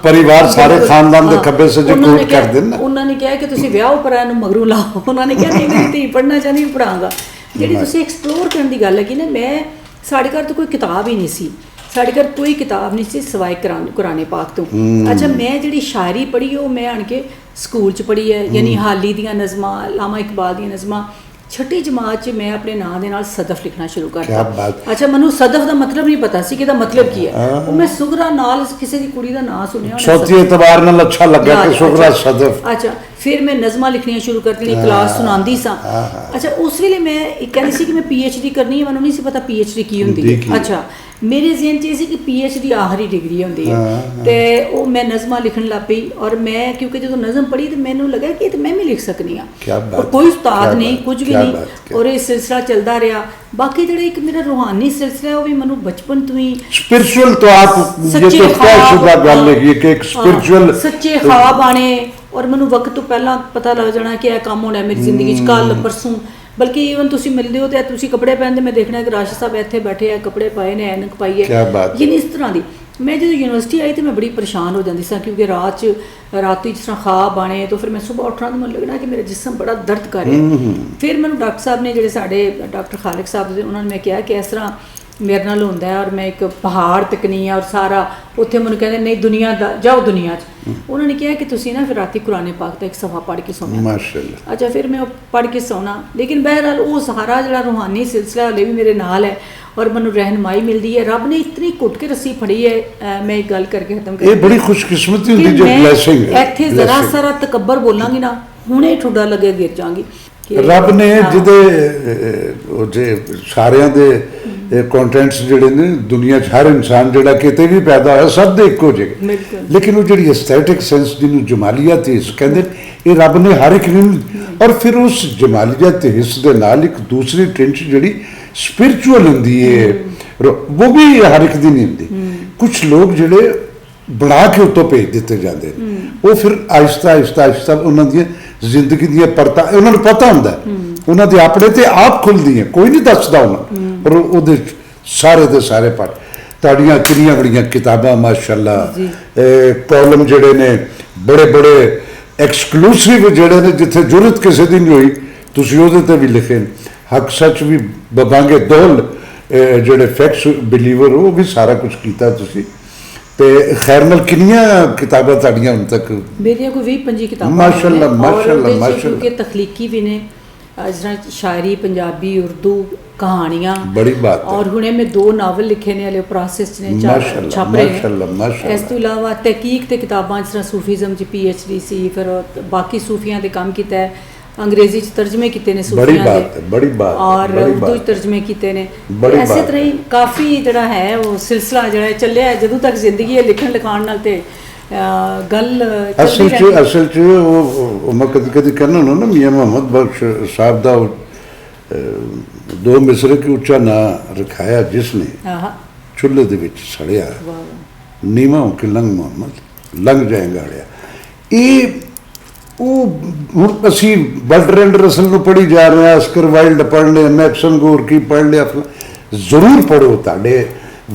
ਪਰਿਵਾਰ ਸਾਰੇ ਖਾਨਦਾਨ ਦੇ ਖੱਬੇ ਸੱਜੇ ਕੋਟ ਕਰਦੇ ਨੇ ਉਹਨਾਂ ਨੇ ਕਿਹਾ ਕਿ ਤੁਸੀਂ ਵਿਆਹ ਉੱਪਰ ਇਹਨੂੰ ਮਗਰੋਂ ਲਾਓ ਉਹਨਾਂ ਨੇ ਕਿਹਾ ਨਹੀਂ ਮੇਰੀ ਧੀ ਪੜ੍ਹਨਾ ਚਾਹੁੰਦੀ ਪੜਾਂਗਾ ਜਿਹੜੀ ਤੁਸੀਂ ਐਕਸਪਲੋਰ ਕਰਨ ਦੀ ਗੱਲ ਹੈਗੀ ਨਾ ਮੈਂ ਸਾਡੇ ਘਰ ਤਾਂ ਕੋਈ ਕਿਤਾਬ ਹੀ ਨਹੀਂ ਸੀ ਸਾਡੇ ਘਰ ਕੋਈ ਕਿਤਾਬ ਨਹੀਂ ਸੀ ਸਿਵਾਏ ਕੁਰਾਨੇ ਪਾਕ ਤੋਂ ਅੱਛਾ ਮੈਂ ਜਿਹੜੀ ਸ਼ਾਇਰੀ ਪੜ੍ਹੀ ਉਹ ਮੈਂ ਆਣ ਕੇ ਸਕੂਲ 'ਚ ਪੜ੍ਹੀ ਹੈ ਯਾਨੀ ਹਾਲੀ ਦੀਆਂ ਨਜ਼ਮਾਂ ਲਾਮਾ ਇਕਬਾਲ ਦੀਆਂ ਨਜ਼ਮਾਂ 6ਵੀਂ ਜਮਾਤ 'ਚ ਮੈਂ ਆਪਣੇ ਨਾਂ ਦੇ ਨਾਲ ਸਦਫ ਲਿਖਣਾ ਸ਼ੁਰੂ ਕਰਤਾ ਅੱਛਾ ਮੈਨੂੰ ਸਦਫ ਦਾ ਮਤਲਬ ਨਹੀਂ ਪਤਾ ਸੀ ਕਿ ਇਹਦਾ ਮਤਲਬ ਕੀ ਹੈ ਉਹ ਮੈਂ ਸੁਗਰਾ ਨਾਲ ਕਿਸੇ ਦੀ ਕੁੜੀ ਦਾ ਨਾਂ ਸੁਣਿਆ ਚੌਥੀ ਇਤਬਾਰ ਨਾਲ ਅੱਛਾ ਲੱਗਾ ਕਿ ਸੁਗਰਾ ਸਦਫ ਅੱਛਾ ਫਿਰ ਮੈਂ ਨਜ਼ਮਾਂ ਲਿਖਣੀਆਂ ਸ਼ੁਰੂ ਕਰਤੀਆਂ ਕਲਾਸ ਸੁਣਾਉਂਦੀ ਸਾਂ ਅੱਛਾ ਉਸ ਵੇਲੇ ਮੈਂ ਕਹਿੰਦੀ ਸੀ ਕਿ ਮੈਂ PhD ਕਰਨੀ ਹੈ ਮੈਨੂੰ ਨਹੀਂ ਸੀ ਪਤਾ PhD ਕੀ ਹੁੰਦੀ ਹੈ ਅੱਛਾ ਮੇਰੇ ਜ਼ਿਹਨ 'ਚ ਇਹ ਸੀ ਕਿ PhD ਆਖਰੀ ਡਿਗਰੀ ਹੁੰਦੀ ਹੈ ਤੇ ਉਹ ਮੈਂ ਨਜ਼ਮਾਂ ਲਿਖਣ ਲੱਗ ਪਈ ਔਰ ਮੈਂ ਕਿਉਂਕਿ ਜਦੋਂ ਨਜ਼ਮ ਪੜ੍ਹੀ ਤੇ ਮੈਨੂੰ ਲੱਗਾ ਕਿ ਇਹ ਤਾਂ ਮੈਂ ਵੀ ਲਿਖ ਸਕਦੀ ਹਾਂ ਔਰ ਕੋਈ ਉਸਤਾਦ ਨਹੀਂ ਕੁਝ ਵੀ ਨਹੀਂ ਔਰ ਇਹ ਸਿਲਸਿਲਾ ਚੱਲਦਾ ਰਿਹਾ ਬਾਕੀ ਜਿਹੜਾ ਇੱਕ ਮੇਰਾ ਰੂਹਾਨੀ ਸਿਲਸਿਲਾ ਉਹ ਵੀ ਮੈਨੂੰ ਬਚਪਨ ਤੋਂ ਹੀ ਸਪਿਰਚੁਅਲ ਤੋਂ ਆਪ ਸੱਚੇ ਤੈਅਸ਼ੁਦਾ ਗੱਲ ਹੈ ਕਿ ਇੱਕ ਸਪਿਰਚੁਅਲ ਸੱਚੇ ख्वाब ਆਣੇ ਔਰ ਮੈਨੂੰ ਵਕਤ ਤੋਂ ਪਹਿਲਾਂ ਪਤਾ ਲੱਗ ਜਾਣਾ ਕਿ ਇਹ ਕੰਮ ਹੋਣਾ ਮੇਰੀ ਜ਼ਿੰਦਗੀ 'ਚ ਕੱਲ ਪਰਸੋਂ ਬਲਕਿ ਈਵਨ ਤੁਸੀਂ ਮਿਲਦੇ ਹੋ ਤੇ ਤੁਸੀਂ ਕੱਪੜੇ ਪਹਿਨਦੇ ਮੈਂ ਦੇਖਣਾ ਕਿ ਰਾਸ਼ਦ ਸਾਹਿਬ ਇੱਥੇ ਬੈਠੇ ਆ ਕੱਪੜੇ ਪਾਏ ਨੇ ਐਨਕ ਪਾਈ ਹੈ ਯਾਨੀ ਇਸ ਤਰ੍ਹਾਂ ਦੀ ਮੈਂ ਜਦੋਂ ਯੂਨੀਵਰਸਿਟੀ ਆਈ ਤੇ ਮੈਂ ਬੜੀ ਪਰੇਸ਼ਾਨ ਹੋ ਜਾਂਦੀ ਸਾਂ ਕਿਉਂਕਿ ਰਾਤੀ ਜਿਸ ਤਰ੍ਹਾਂ ख्वाब ਆਣੇ ਤਾਂ ਫਿਰ ਮੈਂ ਸਵੇਰ ਉੱਠਣਾ ਤਾਂ ਮੈਨੂੰ ਲੱਗਣਾ ਕਿ ਮੇਰਾ ਜਿਸਮ ਬੜਾ ਦਰਦ ਕਰ ਰਿਹਾ ਫਿਰ ਮੈਨੂੰ ਡਾਕਟਰ ਸਾਹਿਬ ਨੇ ਜਿਹੜੇ ਸਾਡੇ ਡਾਕਟਰ ਖਾਲਿਕ ਸਾਹਿਬ ਦੇ ਉਹਨਾਂ ਨੇ ਮੈਂ ਕਿਹਾ ਕਿ ਇਸ ਤਰ੍ਹਾਂ ਮੇਰੇ ਨਾਲ ਹੁੰਦਾ ਹੈ ਔਰ ਮੈਂ ਇੱਕ ਪਹਾੜ ਤੱਕਨੀ ਆ ਔਰ ਸਾਰਾ ਉੱਥੇ ਮੈਨੂੰ ਕਹਿੰਦੇ ਨਹੀਂ ਦੁਨੀਆ ਦਾ ਜਾਓ ਦੁਨੀਆ 'ਚ ਉਹਨਾਂ ਨੇ ਕਿਹਾ ਕਿ ਤੁਸੀਂ ਨਾ ਫਿਰ ਰਾਤੀ ਕੁਰਾਨੇ ਪਾਕ ਦਾ ਇੱਕ ਸਫਾ ਪੜ੍ਹ ਕੇ ਸੌਣਾ ਮਾਸ਼ਾਅੱਲਾ ਅੱਛਾ ਫਿਰ ਮੈਂ ਉਹ ਪੜ੍ਹ ਕੇ ਸੌਣਾ ਲੇਕਿਨ ਬਹਿਰਹਾਲ ਉਹ ਸਹਾਰਾ ਜਿਹੜਾ ਰੂਹਾਨੀ ਸਿਲਸਿਲਾ ਹਲੇ ਵੀ ਮੇਰੇ ਨਾਲ ਹੈ ਔਰ ਮੈਨੂੰ ਰਹਿਨਮਾਈ ਮਿਲਦੀ ਹੈ ਰੱਬ ਨੇ ਇਤਨੀ ਘੁੱਟ ਕੇ ਰੱਸੀ ਫੜੀ ਹੈ ਮੈਂ ਇੱਕ ਗੱਲ ਕਰਕੇ ਖਤਮ ਇਹ ਬੜੀ ਖੁਸ਼ਕਿਸਮਤੀ ਹੁੰਦੀ ਜੋ ਬਲੇਸਿੰਗ ਹੈ ਇੱਥੇ ਜ਼ਰਾ ਸਾਰਾ ਤਕੱਬਰ ਬੋਲਾਂਗੀ ਨਾ ਹੁਣੇ ਠੁੱਡਾ ਲੱਗੇ ਗਿਰ ਜਾਵਾਂਗੀ ਰੱਬ ਨੇ ਹਾਂ। ਜਿਹਦੇ ਉਹ ਜੇ ਸਾਰਿਆਂ ਦੇ ਕੰਟੈਂਟਸ ਜਿਹੜੇ ਨੇ ਦੁਨੀਆ 'ਚ ਹਰ ਇਨਸਾਨ ਜਿਹੜਾ ਕਿਤੇ ਵੀ ਪੈਦਾ ਹੋਇਆ ਸਭ ਦੇ ਇੱਕੋ ਜਿਹੇ, ਬਿਲਕੁਲ। ਲੇਕਿਨ ਉਹ ਜਿਹੜੀ ਐਸਥੈਟਿਕ ਸੈਂਸ ਜਿਹਨੂੰ ਜਮਾਲੀਅਤ ਹਿੱਸ ਕਹਿੰਦੇ ਨੇ, ਇਹ ਰੱਬ ਨੇ ਹਰ ਇੱਕ ਨੂੰ, ਔਰ ਫਿਰ ਉਸ ਜਮਾਲੀਅਤ ਹਿੱਸ ਦੇ ਨਾਲ ਇੱਕ ਦੂਸਰੀ ਟਿੰਚ ਜਿਹੜੀ ਸਪਿਰਚੁਅਲ ਹੁੰਦੀ ਹੈ, ਉਹ ਵੀ ਹਰ ਇੱਕ ਦੀ ਨਹੀਂ ਹੁੰਦੀ। ਕੁਝ ਲੋਕ ਜਿਹੜੇ ਬਣਾ ਕੇ ਉੱਤੋਂ ਭੇਜ ਦਿੱਤੇ ਜਾਂਦੇ ਨੇ, ਉਹ ਫਿਰ ਆਹਿਸਤਾ ਆਹਿਸਤਾ ਉਹਨਾਂ ਦੀਆਂ ਜ਼ਿੰਦਗੀ ਦੀਆਂ ਪਰਤਾਂ ਉਹਨਾਂ ਨੂੰ ਪਤਾ ਹੁੰਦਾ, ਉਹਨਾਂ ਦੇ ਆਪਣੇ ਤੇ ਆਪ ਖੁੱਲਦੀਆਂ, ਕੋਈ ਨਹੀਂ ਦੱਸਦਾ ਉਹਨਾਂ, ਪਰ ਉਹਦੇ ਸਾਰੇ ਦੇ ਸਾਰੇ ਪੜ੍ਹ। ਤੁਹਾਡੀਆਂ ਕਿੰਨੀਆਂ ਬੜੀਆਂ ਕਿਤਾਬਾਂ ਮਾਸ਼ਾਅੱਲਾ, ਕਾਲਮ ਜਿਹੜੇ ਨੇ ਬੜੇ ਬੜੇ ਐਕਸਕਲੂਸਿਵ ਜਿਹੜੇ ਨੇ, ਜਿੱਥੇ ਜ਼ਰੂਰਤ ਕਿਸੇ ਦੀ ਨਹੀਂ ਹੋਈ ਤੁਸੀਂ ਉਹਦੇ ਤੇ ਵੀ ਲਿਖੇ ਨੇ। ਹੱਕ ਸੱਚ ਵੀ ਬਬਾਂਗੇ ਦੋਲ, ਜਿਹੜੇ ਫੈਕਟਸ ਬਿਲੀਵਰ, ਉਹ ਵੀ ਸਾਰਾ ਕੁਝ ਕੀਤਾ ਤੁਸੀਂ। ਤੇ ਖੈਰ ਨਾਲ ਕਿੰਨੀਆਂ ਕਿਤਾਬਾਂ ਤੁਹਾਡੀਆਂ ਹੁਣ ਤੱਕ? ਮੇਰੀਆਂ ਕੋਈ 20-25 ਕਿਤਾਬਾਂ ਮਾਸ਼ਾਅੱਲਾ, ਨੇ, ਔਰ ਮਾਸ਼ਾਅੱਲਾ, ਉਹਦੇ 'ਚ ਮਾਸ਼ਾਅੱਲਾ। ਕਿਉਂਕਿ ਤਖਲੀਕੀ ਵੀ ਨੇ, ਜਿਸ ਤਰ੍ਹਾਂ ਸ਼ਾਇਰੀ, ਪੰਜਾਬੀ, ਉਰਦੂ, ਕਹਾਣੀਆਂ। ਬੜੀ ਬਾਤ ਹੈ। ਔਰ ਹੁਣੇ ਮੈਂ 2 ਨਾਵਲ ਲਿਖੇ ਨੇ, ਹਲੇ ਪ੍ਰੋਸੈਸ 'ਚ ਨੇ, ਮਾਸ਼ਾਅੱਲਾ, ਛਪ ਰਹੇ ਨੇ। ਮਾਸ਼ਾਅੱਲਾ, ਮਾਸ਼ਾਅੱਲਾ। ਇਸ ਤੋਂ ਇਲਾਵਾ ਤਹਿਕੀਕ ਤੇ ਕਿਤਾਬਾਂ, ਜਿਸ ਤਰ੍ਹਾਂ ਸੂਫੀਜ਼ਮ 'ਚ PhD ਸੀ, ਫਿਰ ਬਾਕੀ ਸੂਫੀਆਂ ਤੇ ਕੰਮ ਕੀਤਾ ਹੈ, ਅੰਗਰੇਜ਼ੀ 'ਚ ਤਰਜਮੇ ਕੀਤੇ ਨੇ ਬੜੀ ਸੂਫੀਆਂ ਬਾਤ ਹੈ, ਦੇ, ਬੜੀ ਬਾਤ ਹੈ, ਔਰ ਬੜੀ ਉਰਦੂ 'ਚ ਬਾਤ। ਤਰਜਮੇ ਕੀਤੇ ਨੇ। ਬੜੀ ਇਸੇ ਬਾਤ ਤਰ੍ਹਾਂ ਹੀ ਕਾਫੀ ਜਿਹੜਾ ਹੈ ਉਹ ਸਿਲਸਿਲਾ ਜਿਹੜਾ ਚੱਲਿਆ ਹੈ, ਜਦੋਂ ਤੱਕ ਜ਼ਿੰਦਗੀ ਹੈ, ਲਿਖਣ ਲਿਖਾਉਣ ਨਾਲ ਤੇ ਗੱਲ ਅਸਲ ਚੱਲਦੀ ਰਹਿੰਦੀ। 'ਚ ਉਹ ਮੈਂ ਕਦੀ ਕਦੀ ਕਹਿੰਦਾ ਹੁੰਦਾ ਨਾ, ਮੀਆਂ ਮੁਹੰਮਦ ਬਖਸ਼ ਸਾਹਿਬ ਦਾ ਦੋ ਮਿਸਰੇ ਕੀ ਉੱਚਾ ਨਾਂ ਰਖਾਇਆ ਜਿਸਨੇ, ਆਹਾ, ਚੁੱਲ੍ਹੇ ਦੇ ਵਿੱਚ ਸੜਿਆ, ਵਾਹ ਵਾਹ। ਨੀਵਾਂ ਹੋ ਕੇ ਲੰਘ ਮੁਹੰਮਦ ਲੰਘ ਜਾਏਗਾ ਅੜਿਆ। ਇਹ ਉਹ ਹੁਣ ਅਸੀਂ ਬਰਟਰੈਂਡ ਰਸਲ ਨੂੰ ਪੜ੍ਹੀ ਜਾ ਰਹੇ ਹਾਂ, ਆਸਕਰ ਵਾਈਲਡ ਪੜ੍ਹ ਲਿਆ, ਮੈਕਸਨ ਗੋਰਕੀ ਪੜ੍ਹ ਲਿਆ, ਜ਼ਰੂਰ ਪੜ੍ਹੋ, ਤੁਹਾਡੇ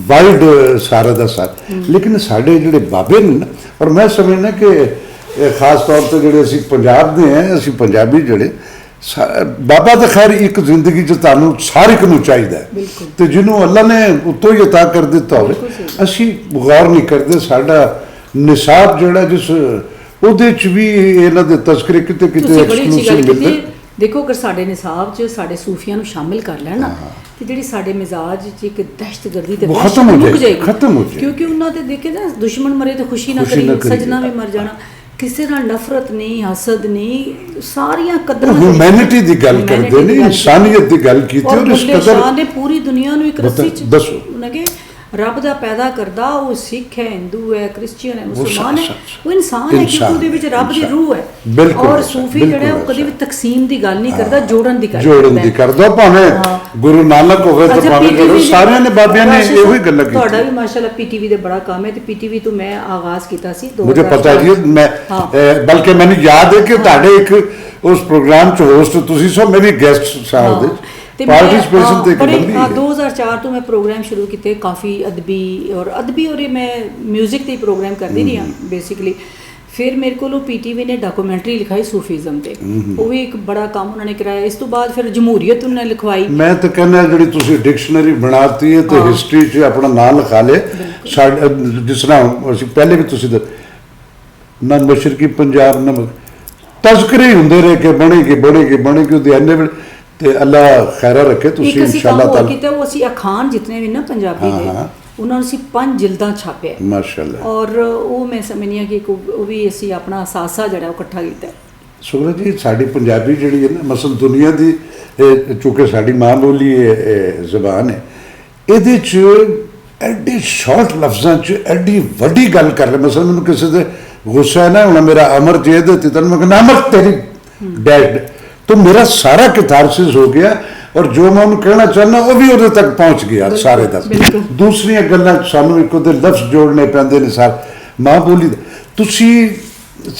ਵਾਈਲਡ ਸਾਰਾ ਦਾ ਸਾਰਾ। ਲੇਕਿਨ ਸਾਡੇ ਜਿਹੜੇ ਬਾਬੇ ਨੇ ਨਾ, ਔਰ ਮੈਂ ਸਮਝਦਾ ਕਿ ਖਾਸ ਤੌਰ ਤੇ ਜਿਹੜੇ ਅਸੀਂ ਪੰਜਾਬ ਦੇ ਹਾਂ, ਅਸੀਂ ਪੰਜਾਬੀ ਜਿਹੜੇ ਬਾਬਾ ਤਾਂ ਖੈਰ ਇੱਕ ਜ਼ਿੰਦਗੀ 'ਚ ਤੁਹਾਨੂੰ ਹਰ ਇੱਕ ਨੂੰ ਚਾਹੀਦਾ ਹੈ, ਬਿਲਕੁਲ। ਤੇ ਜਿਹਨੂੰ ਅੱਲਾ ਨੇ ਉੱਤੋਂ ਹੀ ਅਤਾ ਕਰ ਦਿੱਤਾ ਹੋਵੇ, ਬਿਲਕੁਲ ਸਹੀ। ਅਸੀਂ ਗੌਰ ਨਹੀਂ ਕਰਦੇ। ਸਾਡਾ ਨਿਸਾਬ ਜਿਹੜਾ ਜਿਸ ਉਹਦੇ 'ਚ ਵੀ ਇਹਨਾਂ ਦੇ ਤਜ਼ਕਰੇ ਕਿਤੇ ਕਿਤੇ ਤੁਸੀਂ ਬੜੀ ਅੱਛੀ ਗੱਲ ਐਕਸਕਲੂਸਿਵ ਕੀਤੀ ਮਿਲਦੇ। ਹੈ। ਦੇਖੋ, ਅਗਰ ਸਾਡੇ ਨਿਸਾਬ 'ਚ ਸਾਡੇ ਸੂਫੀਆਂ ਨੂੰ ਸ਼ਾਮਿਲ ਕਰ ਲੈਣ ਨਾ, ਤੇ ਜਿਹੜੀ ਸਾਡੇ ਮਿਜ਼ਾਜ 'ਚ ਇੱਕ ਦਹਿਸ਼ਤਗਰਦੀ ਤੇ ਉਹ ਵਹਿਸ਼ਤ ਖਤਮ ਹੋ ਮੁੱਕ ਜਾਏਗੀ, ਖਤਮ ਹੋ ਜਾਏਗੀ। ਕਿਉਂਕਿ ਉਹਨਾਂ ਤੇ ਦੇਖੇ ਨਾ, ਦੁਸ਼ਮਣ ਮਰੇ ਤੇ ਖੁਸ਼ੀ ਨਾ ਖੁਸ਼ੀ ਨਾ ਕਰੀ, ਕਰੀ। ਸਜਣਾ ਵੀ ਮਰ ਜਾਣਾ, ਕਿਸੇ ਨਾਲ ਨਫ਼ਰਤ ਨਹੀਂ, ਹਸਦ ਨਹੀਂ, ਸਾਰੀਆਂ ਕਦਰਾਂ ਹਿਊਮੈਨਿਟੀ ਦੀ ਗੱਲ ਕਰਦੇ ਨੇ, ਇਨਸਾਨੀਅਤ ਦੀ ਗੱਲ ਕੀਤੀ, ਔਰ ਔਰ ਇਸ ਬੁੱਲੇ ਕਦਰ ਸ਼ਾਹ ਨੇ ਪੂਰੀ ਦੁਨੀਆ ਨੂੰ ਇੱਕ ਰੱਸੀ 'ਚ ਦੱਸੋ। ਉਹਨਾਂ ਕੇ ਰੱਬ ਦਾ ਪੈਦਾ ਕਰਦਾ, ਉਹ ਸਿੱਖ ਹੈ, ਹਿੰਦੂ ਹੈ, ਕ੍ਰਿਸਚੀਅਨ ਹੈ, ਮੁਸਲਮਾਨ ਹੈ, ਸੱਚ। ਉਹ ਇਨਸਾਨ ਹੈ, ਕਿਉਂਕਿ ਇਨਸਾਨ, ਉਹਦੇ ਵਿੱਚ ਰੱਬ ਦੀ ਇਨਸਾਨ। ਰੂਹ ਹੈ। ਬਿਲਕੁਲ ਔਰ ਐਸਾ, ਸੂਫੀ ਜਿਹੜਾ ਹੈ, ਉਹ ਬਿਲਕੁਲ ਕਦੇ ਵੀ ਐਸਾ। ਤਕਸੀਮ ਦੀ ਗੱਲ ਨਹੀਂ ਕਰਦਾ, ਜੋੜਨ ਦੀ ਗੱਲ ਜੋੜਨ ਕਰਦਾ ਦੀ ਹੈ। ਕਰਦਾ, ਭਾਵੇਂ ਹਾਂ। ਗੁਰੂ ਨਾਨਕ ਹੋਵੇ ਤਾਂ ਅੱਛਾ, ਭਾਵੇਂ PTV ਸਾਰਿਆਂ ਨੇ ਬਾਬਿਆਂ ਨੇ ਰਾਸ਼ਦ ਇਹੋ ਹੀ ਸਾਹਿਬ, ਗੱਲਾਂ ਕੀਤੀਆਂ। ਤੁਹਾਡਾ ਵੀ ਮਾਸ਼ਾਅੱਲਾ PTV ਦੇ ਬੜਾ ਕੰਮ ਹੈ, ਤੇ PTV ਤੋਂ ਮੈਂ ਆਗਾਜ਼ ਕੀਤਾ ਸੀ मुझे पता है जी, मैं हाँ। बल्कि मैंने याद है कि ਤੁਹਾਡੇ ਇੱਕ ਉਸ ਪ੍ਰੋਗਰਾਮ ਚ ਹੋਸਟ ਤੁਸੀਂ ਸੋ ਮੈਂ ਵੀ ਗੈਸਟ ਸਾਹਿਬ ਦੇ ਪਾਰਟਿਸਿਪੇਸ਼ਨ ਤੇ ਇੱਕ ਲੰਬੀ ਹੈ। 2004 ਤੋਂ ਮੈਂ ਪ੍ਰੋਗਰਾਮ ਸ਼ੁਰੂ ਕੀਤੇ, ਕਾਫੀ ਅਦਬੀ ਔਰ ਇਹ ਮੈਂ 뮤직 ਤੇ ਹੀ ਪ੍ਰੋਗਰਾਮ ਕਰਦੀ ਰਹੀ ਹਾਂ ਬੇਸਿਕਲੀ। ਫਿਰ ਮੇਰੇ ਕੋਲੋਂ PTV ਨੇ ਡਾਕੂਮੈਂਟਰੀ ਲਿਖਾਈ ਸੂਫੀਜ਼ਮ ਤੇ, ਉਹ ਵੀ ਇੱਕ ਬੜਾ ਕੰਮ ਉਹਨਾਂ ਨੇ ਕਰਾਇਆ। ਇਸ ਤੋਂ ਬਾਅਦ ਫਿਰ ਜਮਹੂਰੀਅਤ ਉਹਨਾਂ ਨੇ ਲਿਖਵਾਈ। ਮੈਂ ਤਾਂ ਕਹਿੰਦਾ ਜਿਹੜੀ ਤੁਸੀਂ ਡਿਕਸ਼ਨਰੀ ਬਣਾਤੀ ਹੈ ਤੇ ਹਿਸਟਰੀ 'ਚ ਆਪਣਾ ਨਾਂ ਲਿਖਾ ਲੇ। ਸਾਡੇ ਜਿਸ ਤਰ੍ਹਾਂ ਅਸੀਂ ਪਹਿਲੇ ਵੀ ਤੁਸੀਂ ਨਾ ਮਸ਼ਰਕੀ ਪੰਜਾਬ ਨਾ ਤਜ਼ਕਰੇ ਹੀ ਹੁੰਦੇ ਰਹੇ ਕਿ ਬਣੇਗੀ ਉਹਦੇ ਐਨੇ ਵੇਲੇ, ਤੇ ਅੱਲਾ ਖੈਰਾ ਰੱਖੇ ਤੁਸੀਂ ਇੱਕ ਅਸੀਂ ਕੰਮ ਇਨਸ਼ਾਅੱਲਾ ਹੋਰ ਤਾਲਾ। ਕੀਤਾ, ਉਹ ਅਸੀਂ ਅਖਾਨ ਜਿਤਨੇ ਵੀ ਨਾ ਪੰਜਾਬੀ ਦੇ, ਉਹਨਾਂ ਨੂੰ ਅਸੀਂ 5 ਜਿਲਦਾਂ ਛਾਪਿਆ ਮਾਸ਼ਾਅੱਲਾ। ਔਰ ਉਹ ਮੈਂ ਸਮਝਦੀ ਹਾਂ ਕਿ ਉਹ ਵੀ ਅਸੀਂ ਆਪਣਾ ਸਾਸਾ ਜਿਹੜਾ ਉਹ ਇਕੱਠਾ ਕੀਤਾ। ਸੁਗਰਾ ਜੀ, ਸਾਡੀ ਪੰਜਾਬੀ ਜਿਹੜੀ ਹੈ ਨਾ, ਮਸਲ ਦੁਨੀਆ ਦੀ ਚੂँਕਿ ਸਾਡੀ ਮਾਂ ਬੋਲੀ ਜ਼ਬਾਨ ਹੈ, ਇਹਦੇ 'ਚ ਐਡੇ ਸ਼ਾਰਟ ਲਫ਼ਜ਼ਾਂ 'ਚ ਐਡੀ ਵੱਡੀ ਗੱਲ ਕਰ ਰਹੇ। ਮਸਲ ਮੈਨੂੰ ਕਿਸੇ ਦੇ ਗੁੱਸਾ ਹੈ ਨਾ, ਹੁਣ ਮੇਰਾ ਅਮਰ ਜੇ ਦੇ ਤੈਨੂੰ ਮੈਂ ਕਹਿੰਦਾ ਅਮਰ ਤੇਰੀ ਡੈਡ, तो मेरा सारा कैथारसिस हो गया, और जो मैं उन्हें कहना चाहना वो भी उहदे तक पहुँच गया सारे दस। दूसरिया गल्लां सानू एक उहदे लफ्ज़ जोड़ने पैंदे ने सार मां बोली। तुसी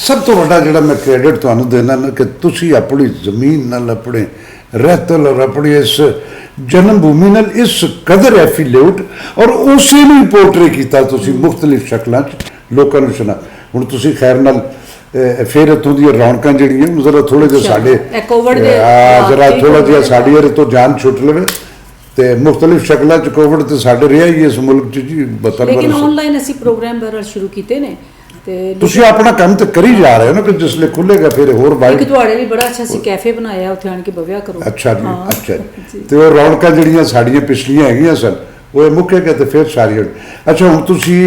सब तो वड्डा जिहड़ा मैं क्रेडिट तुहानू देना ना कि तुसी अपनी जमीन नाल, अपने रहतल और अपनी इस जन्म भूमि नाल इस कदर एफिलेट और उसे नूं पोर्ट्रे कीता तुसी मुख्तलिफ शक्लां च लोकां नूं सुना। हुण तुसी खैर नाल फिर इतों दी रौनकां जिहड़ियां जरा थोड़े जिहे साडे जरा थोड़ा जिहा साडी इहदे तो जान छुट लवे ते मुख्तलिफ शक्लां च कोविड ते साडे रिहा ही इस मुल्क च जी 72 लेकिन ऑनलाइन ਅਸੀਂ ਪ੍ਰੋਗਰਾਮ ਬਰਲ ਸ਼ੁਰੂ ਕੀਤੇ ਨੇ ਤੇ ਤੁਸੀਂ ਆਪਣਾ ਕੰਮ ਤੇ ਕਰੀ ਜਾ ਰਹੇ ਹੋ ਨਾ, ਕਿ ਜਿਸਲੇ ਖੁੱਲੇਗਾ ਫਿਰ ਹੋਰ ਵਾਈਡ। ਇੱਕ ਤੁਹਾਡੇ ਲਈ ਬੜਾ ਅੱਛਾ ਸੀ ਕੈਫੇ ਬਣਾਇਆ, ਉੱਥੇ ਆਣ ਕੇ ਬਵਿਆ ਕਰੋ। ਅੱਛਾ ਜੀ, ਅੱਛਾ ਜੀ। ਤੇ ਉਹ ਰੌਣਕਾਂ ਜਿਹੜੀਆਂ ਸਾਡੀਆਂ ਪਿਛਲੀਆਂ ਹੈਗੀਆਂ ਸਨ, ਉਹ ਇਹ ਮੁੱਕੇਗਾ ਤੇ ਫਿਰ ਸਾਰੀਆਂ। ਅੱਛਾ, ਹੁਣ ਤੁਸੀਂ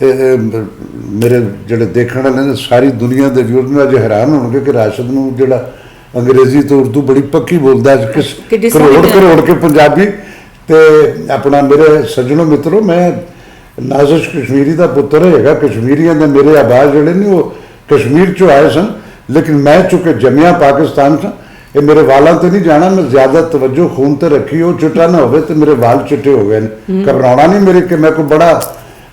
ਮੇਰੇ ਜਿਹੜੇ ਦੇਖਣ ਵਾਲੇ ਨੇ ਸਾਰੀ ਦੁਨੀਆ ਦੇ ਵਿਊਅਰ ਨੇ ਅੱਜ ਹੈਰਾਨ ਹੋਣਗੇ ਕਿ ਰਾਸ਼ਦ ਨੂੰ ਜਿਹੜਾ ਅੰਗਰੇਜ਼ੀ ਤੋਂ ਉਰਦੂ ਬੜੀ ਪੱਕੀ ਬੋਲਦਾ ਕਿਸ ਕਿੱਡੀ ਸੋਹਣੀ ਕਰੋੜ ਗੱਲ। ਕਰੋੜ ਕੇ ਪੰਜਾਬੀ। ਤੇ ਆਪਣਾ ਮੇਰੇ ਸੱਜਣੋ ਮਿੱਤਰੋ, ਮੈਂ ਨਾਜ਼ਿਸ਼ ਕਸ਼ਮੀਰੀ ਦਾ ਪੁੱਤਰ ਹੈਗਾ। ਕਸ਼ਮੀਰੀਆਂ ਦੇ ਮੇਰੇ ਆਬਾਜ਼ ਜਿਹੜੇ ਨੇ ਉਹ ਕਸ਼ਮੀਰ ਚੋਂ ਆਏ ਸਨ, ਲੇਕਿਨ ਮੈਂ ਚੁੱਕੇ ਜੰਮਿਆ ਪਾਕਿਸਤਾਨ ਸਾਂ। ਇਹ ਮੇਰੇ ਵਾਲਾਂ ਤੇ ਨਹੀਂ ਜਾਣਾ, ਮੈਂ ਜ਼ਿਆਦਾ ਤਵੱਜੋ ਖੂਨ ਤੇ ਰੱਖੀ, ਉਹ ਚਿੱਟਾ ਨਾ ਹੋਵੇ ਤੇ ਮੇਰੇ ਵਾਲ ਚਿੱਟੇ ਹੋ ਗਏ ਨੇ। ਘਬਰਾਉਣਾ ਨਹੀਂ ਮੇਰੇ ਕਿ ਮੈਂ ਕੋਈ ਬੜਾ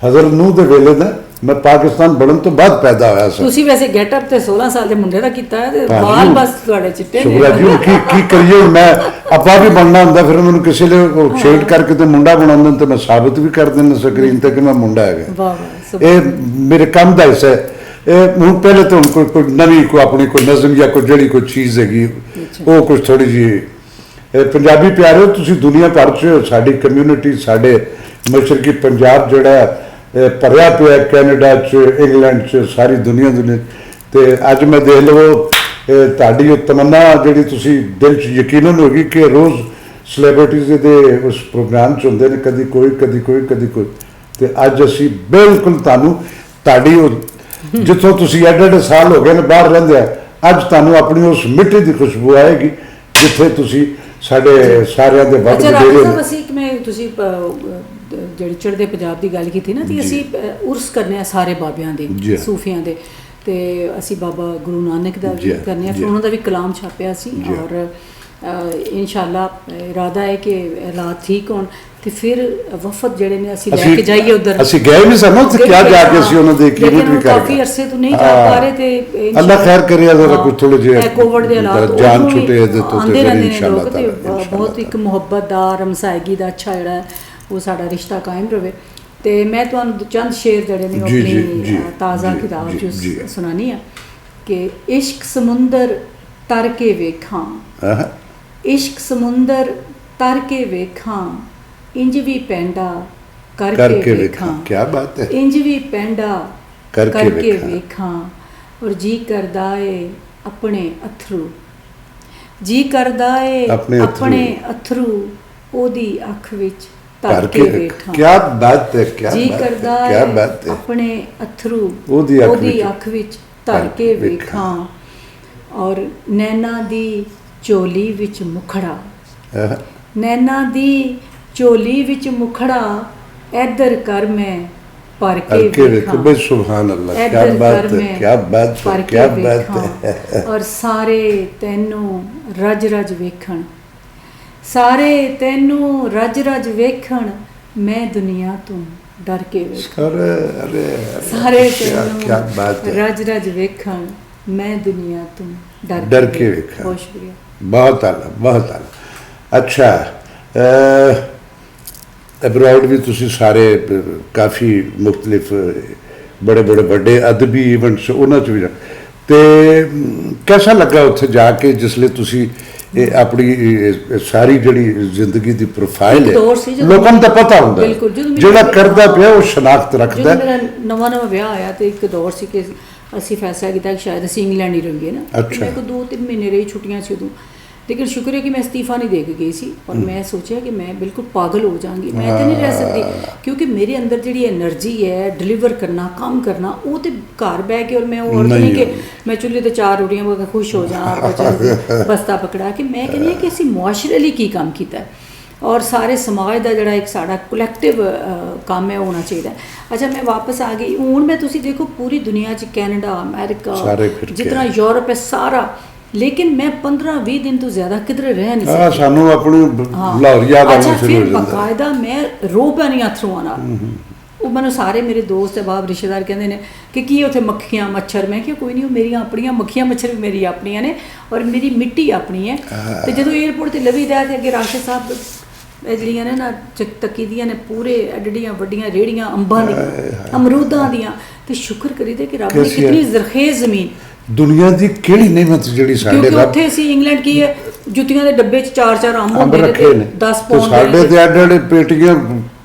ਹਜ਼ਰਤ ਨੂਹ ਦੇ ਵੇਲੇ ਦਾ, ਮੈਂ ਪਾਕਿਸਤਾਨ ਬਣਨ ਤੋਂ ਬਾਅਦ ਪੈਦਾ ਹੋਇਆ ਸਾਂ। ਤੁਸੀਂ ਵੈਸੇ ਗੈਟਅਪ ਤੇ 16 ਸਾਲ ਦੇ ਮੁੰਡੇ ਦਾ ਕੀਤਾ ਹੈ ਤੇ ਭਾਜੀ, ਵਾਲ ਬਸ ਤੁਹਾਡੇ ਚਿੱਟੇ ਨੇ। ਸ਼ੁਕਰ ਹੈ ਜੀ। ਹੁਣ ਕੀ ਕਰੀਏ, ਹੁਣ ਮੈਂ ਆਪਾਂ ਵੀ ਬਣਨਾ ਹੁੰਦਾ, ਫਿਰ ਮੈਨੂੰ ਕਿਸੇ ਲਈ ਸ਼ੇਡ ਕਰਕੇ ਤੇ ਮੁੰਡਾ ਬਣਾਉਂਦੇ ਤੇ ਮੈਂ ਸਾਬਤ ਵੀ ਕਰ ਦਿੰਦਾ ਸਕਰੀਨ ਤੇ ਕਿ ਮੈਂ ਮੁੰਡਾ ਹੈਗਾ। ਵਾਹ ਵਾਹ। ਇਹ ਮੇਰੇ ਕੰਮ ਦਾ ਹਿੱਸਾ ਹੈ। ਇਹ ਹੁਣ ਪਹਿਲੇ ਤਾਂ ਹੁਣ ਕੋਈ ਨਵੀਂ ਕੋਈ ਆਪਣੀ ਕੋਈ ਨਜ਼ਮ ਜਾਂ ਕੋਈ ਜਿਹੜੀ ਕੋਈ ਚੀਜ਼ ਹੈਗੀ ਉਹ ਕੁਝ ਥੋੜੀ ਜਿਹੀ ਪੰਜਾਬੀ ਪਿਆਰਿਓ, ਤੁਸੀਂ ਦੁਨੀਆ ਭਰ 'ਚ ਸਾਡੀ ਕਮਿਊਨਿਟੀ, ਸਾਡੇ ਮਸ਼ਰਕੀ ਪੰਜਾਬ ਜਿਹੜਾ ਭਰਿਆ ਪਿਆ ਕੈਨੇਡਾ 'ਚ, ਇੰਗਲੈਂਡ 'ਚ, ਸਾਰੀ ਦੁਨੀਆ ਤੇ ਅੱਜ ਮੈਂ ਦੇਖ ਲਵੋ ਤੁਹਾਡੀ ਉਹ ਤਮੰਨਾ ਜਿਹੜੀ ਤੁਸੀਂ ਦਿਲ 'ਚ ਯਕੀਨਨ ਹੋਗੀ ਕਿ ਰੋਜ਼ ਸੈਲੀਬ੍ਰਿਟੀਜ਼ ਦੇ ਉਸ ਪ੍ਰੋਗਰਾਮ 'ਚ ਹੁੰਦੇ ਨੇ, ਕਦੀ ਕੋਈ ਕਦੀ ਕੋਈ ਕਦੀ ਕੋਈ, ਤੇ ਅੱਜ ਅਸੀਂ ਬਿਲਕੁਲ ਤੁਹਾਡੀ ਉਹ ਜਿੱਥੋਂ ਤੁਸੀਂ ਐਡੇ ਸਾਲ ਹੋ ਗਏ ਨੇ ਬਾਹਰ ਰਹਿੰਦੇ ਆ, ਅੱਜ ਤੁਹਾਨੂੰ ਆਪਣੀ ਉਸ ਮਿੱਟੀ ਦੀ ਖੁਸ਼ਬੂ ਆਏਗੀ ਜਿੱਥੇ ਤੁਸੀਂ ਸਾਡੇ ਸਾਰਿਆਂ ਦੇ ਵੱਧ ਅੱਛਾ ਵਡੇਰੇ ਰਾਜਾ ਨੇ। ਅਸੀਂ ਮੈਂ ਤੁਸੀਂ ਜਿਹੜੀ ਚੜ੍ਹਦੇ ਪੰਜਾਬ ਦੀ ਗੱਲ ਕੀਤੀ ਨਾ, ਤੇ ਅਸੀਂ ਉਰਸ ਕਰਨੇ ਆ ਸਾਰੇ ਬਾਬਿਆਂ ਦੇ, ਜੀ। ਸੂਫੀਆਂ ਦੇ, ਤੇ ਅਸੀਂ ਬਾਬਾ ਗੁਰੂ ਨਾਨਕ ਦਾ ਵੀ ਜੀ, ਕਰਨੇ ਆ। ਫਿਰ ਜੀ। ਉਹਨਾਂ ਦਾ ਵੀ ਕਲਾਮ ਛਾਪਿਆ ਸੀ ਜੀ। ਔਰ ਇਨਸ਼ਾਅੱਲਾ ਇਰਾਦਾ ਹੈ ਕਿ ਹਾਲਾਤ ਠੀਕ ਹੋਣ ਤੇ ਫਿਰ ਵਫਦ ਜਿਹੜੇ ਨੇ ਅਸੀਂ ਲੈ ਕੇ ਜਾਈਏ ਉਧਰ। ਅਸੀਂ ਗਏ ਵੀ ਸਨ ਉੱਥੇ, ਕਿਆ ਜਾ ਕੇ ਅਸੀਂ ਉਹਨਾਂ ਦੇ ਕੀਮਤ ਵੀ ਕਰ ਕਾਫੀ ਅਰਸੇ ਤੋਂ ਨਹੀਂ ਜਾ ਪਾ ਰਹੇ ਤੇ ਅੱਲਾ ਖੈਰ ਕਰੇ, ਜ਼ਰਾ ਕੁਝ ਥੋੜੇ ਜਿਹੇ ਕੋਵਿਡ ਦੇ ਹਾਲਾਤ ਜਾਨ ਛੁੱਟੇ ਇਹਦੇ ਤੋਂ ਆਉਂਦੇ ਤੇ ਰਹਿੰਦੇ ਨੇ ਇਨਸ਼ਾਅੱਲਾ ਲੋਕ, ਤੇ ਬਹੁਤ ਇੱਕ ਮੁਹੱਬਤਦਾਰ ਹਮਸਾਇਗੀ ਦਾ ਅੱਛਾ ਜਿਹੜਾ ਹੈ ਉਹ ਸਾਡਾ ਰਿਸ਼ਤਾ ਕਾਇਮ ਰਵੇ। ਤੇ ਮੈਂ ਤੁਹਾਨੂੰ ਚੰਦ ਸ਼ੇਰ ਜਿਹੜੇ ਨੇ ਉਹ ਜੀ, ਜੀ, ਆਪਣੀ ਜੀ, ਤਾਜ਼ਾ ਜੀ, ਕਿਤਾਬ ਜੀ, ਚੋਂ ਜੀ। ਸੁਣਾਨੀ ਆ ਕਿ ਇਸ਼ਕ ਸਮੁੰਦਰ ਤਰ ਕੇ ਵੇਖਾਂ, ਇਸ਼ਕ ਸਮੁੰਦਰ ਤਰ ਕੇ ਵੇਖਾਂ, ਇੰਜ ਵੀ ਪੈਂਡਾ ਕਰਕੇ ਵੇਖਾਂ, क्या बात है, ਇੰਜ ਵੀ ਪੈਂਡਾ करके ਕਰਕੇ ਵੇਖਾਂ। ਵੇਖਾਂ। ਔਰ ਜੀ ਕਰਦਾ ਏ ਆਪਣੇ ਅਥਰੂ, ਜੀ ਕਰਦਾ ਏ ਆਪਣੇ ਅਥਰੂ। ਆਪਣੇ ਅਥਰੂ ਉਹਦੀ ਅੱਖ ਵਿੱਚ ਧਰ भर ਕੇ के ਵੇਖਾਂ। क्या बात है, क्या ਜੀ बात है, ਕਰਦਾ क्या ਏ बात है। ਆਪਣੇ ਅਥਰੂ ਉਹਦੀ ਅੱਖ ਉਹਦੀ ਵਿੱਚ ਅੱਖ ਵਿੱਚ ਧਰ ਕੇ ਵੇਖਾਂ। ਔਰ ਨੈਣਾ ਦੀ ਝੋਲੀ ਵਿੱਚ ਮੁਖੜਾ, ਨੈਣਾ ਦੀ ਝੋਲੀ ਵਿੱਚ ਮੁਖੜਾ, ਇੱਧਰ ਕਰ ਮੈਂ ਭਰ ਕੇ ਵੇਖਾਂ। बे सुभान अल्लाह, क्या ਇੱਧਰ बात ਕਰ है, ਮੈਂ क्या बात है, ਭਰ क्या ਕੇ बात ਵੇਖਾਂ। है। ਔਰ ਸਾਰੇ ਤੈਨੂੰ ਰਜ ਰਜ ਵੇਖਣ, ਸਾਰੇ ਤੈਨੂੰ ਰਜ ਰਜ ਵੇਖਣ, ਮੈਂ ਦੁਨੀਆ ਤੋਂ ਡਰ ਕੇ ਵੇਖਾਂ। अरे अरे ਸਾਰੇ क्या बात ਤੈਨੂੰ है, ਰਜ ਰਜ ਵੇਖਣ, ਮੈਂ ਦੁਨੀਆ ਤੋਂ डर ਡਰ के ਕੇ ਵੇਖਾਂ। ਬਹੁਤ ਸ਼ੁਕਰੀਆ। बहुत आला, बहुत आला। अच्छा, ਅਬਰਾਡ ਵੀ ਤੁਸੀਂ ਸਾਰੇ ਕਾਫੀ ਮੁxtਲਿਫ ਬੜੇ ਬੜੇ ਵੱਡੇ ਅਦਬੀ ਇਵੈਂਟਸ ਉਹਨਾਂ 'ਚ ਵੀ ਤੇ ਕਿਹਦਾ ਲੱਗਾ ਉੱਥੇ ਜਾ ਕੇ ਜਿਸਲੇ ਤੁਸੀਂ ਇਹ ਆਪਣੀ ਸਾਰੀ ਜਿਹੜੀ ਜ਼ਿੰਦਗੀ ਦੀ ਪ੍ਰੋਫਾਈਲ ਇੱਕ ਦੌਰ ਸੀ ਹੈ ਜਦੋਂ ਲੋਕਾਂ ਨੂੰ ਤਾਂ ਪਤਾ ਹੁੰਦਾ ਬਿਲਕੁਲ, ਜਦੋਂ ਮੇਰੀ ਜਿਹੜਾ ਕਰਦਾ ਪਿਆ ਉਹ ਸ਼ਨਾਖਤ ਜਦੋਂ ਰੱਖਦਾ ਹੈ। ਮੇਰਾ ਨਵਾਂ ਵਿਆਹ ਆਇਆ ਤੇ ਇੱਕ ਦੌਰ ਸੀ ਕਿ ਅਸੀਂ ਫੈਸਲਾ ਕੀਤਾ ਕਿ ਸ਼ਾਇਦ ਅਸੀਂ ਇੰਗਲੈਂਡ ਹੀ ਰਹੀਏ ਨਾ। ਅੱਛਾ। ਮੈਂ ਕੋ 2-3 ਮਹੀਨੇ ਰਹੀ, ਛੁੱਟੀਆਂ ਸੀ ਉਦੋਂ। ਲੇਕਿਨ ਸ਼ੁਕਰ ਹੈ ਕਿ ਮੈਂ ਅਸਤੀਫਾ ਨਹੀਂ ਦੇ ਕੇ ਗਈ ਸੀ ਔਰ ਮੈਂ ਸੋਚਿਆ ਕਿ ਮੈਂ ਬਿਲਕੁਲ ਪਾਗਲ ਹੋ ਜਾਵਾਂਗੀ, ਮੈਂ ਇੱਥੇ ਨਹੀਂ ਰਹਿ ਸਕਦੀ ਕਿਉਂਕਿ ਮੇਰੇ ਅੰਦਰ ਜਿਹੜੀ એનર્ਜੀ ਹੈ ਡਿਲੀਵਰ ਕਰਨਾ, ਕੰਮ ਕਰਨਾ, ਉਹ ਤੇ ਘਰ ਬਹਿ ਕੇ ਔਰ ਮੈਂ ਉਹ ਔਰਤ ਨਹੀਂ ਕਿ ਮੈਂ ਚੁੱਲ੍ਹੇ ਤੇ 4 ਰੋਟੀਆਂ ਬਣਾ ਕੇ ਖੁਸ਼ ਹੋ ਜਾਵਾਂ ਬਸਤਾ ਪਕੜਾ ਕੇ। ਮੈਂ ਕਹਿੰਦੀ ਹਾਂ ਕਿ ਅਸੀਂ ਮੁਆਸ਼ਰੇ ਲਈ ਕੀ ਕੰਮ ਕੀਤਾ ਔਰ ਸਾਰੇ ਸਮਾਜ ਦਾ ਜਿਹੜਾ ਇੱਕ ਸਾਡਾ ਕਲੈਕਟਿਵ ਕੰਮ ਹੈ ਹੋਣਾ ਚਾਹੀਦਾ। ਅੱਛਾ, ਮੈਂ ਵਾਪਸ ਆ ਗਈ। ਹੁਣ ਮੈਂ ਤੁਸੀਂ ਦੇਖੋ ਪੂਰੀ ਦੁਨੀਆ 'ਚ ਕੈਨੇਡਾ, ਅਮਰੀਕਾ, ਜਿਤਨਾ ਯੂਰਪ ਹੈ ਸਾਰਾ, ਲੇਕਿਨ ਮੈਂ 15-20 ਦਿਨ ਤੋਂ ਜ਼ਿਆਦਾ ਕਿਧਰੇ ਰਹਿ ਨਹੀਂ ਹਾਂ, ਸਕਦੀ। ਸਾਨੂੰ ਆਪਣੀ ਲਾਹੌਰ ਯਾਦ ਆਉਣਾ ਅੱਛਾ, ਸ਼ੁਰੂ ਹੋ ਫਿਰ ਜਾਂਦਾ। ਬਕਾਇਦਾ ਮੈਂ ਰੋ ਪੈਣੀ ਅਥਰੂਆਂ ਨਾਲ। ਉਹ ਮੈਨੂੰ ਸਾਰੇ ਮੇਰੇ ਦੋਸਤ ਅਹਿਬਾਬ ਰਿਸ਼ਤੇਦਾਰ ਕਹਿੰਦੇ ਨੇ ਕਿ ਕੀ ਉੱਥੇ ਮੱਖੀਆਂ ਮੱਛਰ, ਮੈਂ ਕਿਹਾ ਕੋਈ ਨਹੀਂ, ਉਹ ਮੇਰੀਆਂ ਆਪਣੀਆਂ ਮੱਖੀਆਂ ਮੱਛਰ ਵੀ ਮੇਰੀ ਆਪਣੀਆਂ ਨੇ ਔਰ ਮੇਰੀ ਮਿੱਟੀ ਆਪਣੀ ਹੈ। ਤੇ ਜਦੋਂ 에ਅਰਪੋਰਟ ਤੇ ਲਵੀ ਦਾ ਤੇ ਅੱਗੇ ਰਾਸ਼ਦ ਸਾਹਿਬ ਇਹ ਜਿਹੜੀਆਂ ਨੇ ਨਾ ਤੱਕੀ ਦੀਆਂ ਨੇ ਪੂਰੇ ਐਡੀਆਂ ਵੱਡੀਆਂ ਰੇੜੀਆਂ ਅੰਬਾਂ ਦੀਆਂ, ਅਮਰੂਦਾਂ ਦੀਆਂ, ਤੇ ਸ਼ੁਕਰ ਕਰੀਦੇ ਕਿ ਰੱਬ ਨੇ ਕਿਤਨੀ ਜ਼ਰਖੇਜ਼ ਜ਼ਮੀਨ ਦੁਨੀਆ ਦੀ ਕਿਹੜੀ ਨਿਮਤ ਜਿਹੜੀ ਸਾਡੇ ਕਿਉਂਕਿ ਉੱਥੇ ਅਸੀਂ ਇੰਗਲੈਂਡ ਕੀ ਹੈ ਜੁੱਤੀਆਂ ਦੇ ਡੱਬੇ 'ਚ 4-4 ਅੰਬ ਹੁੰਦੇ ਨੇ ਤੇ 10 ਪੌਂਡ ਸਾਡੇ ਤੇ ਐਡੇ ਪੇਟੀਆਂ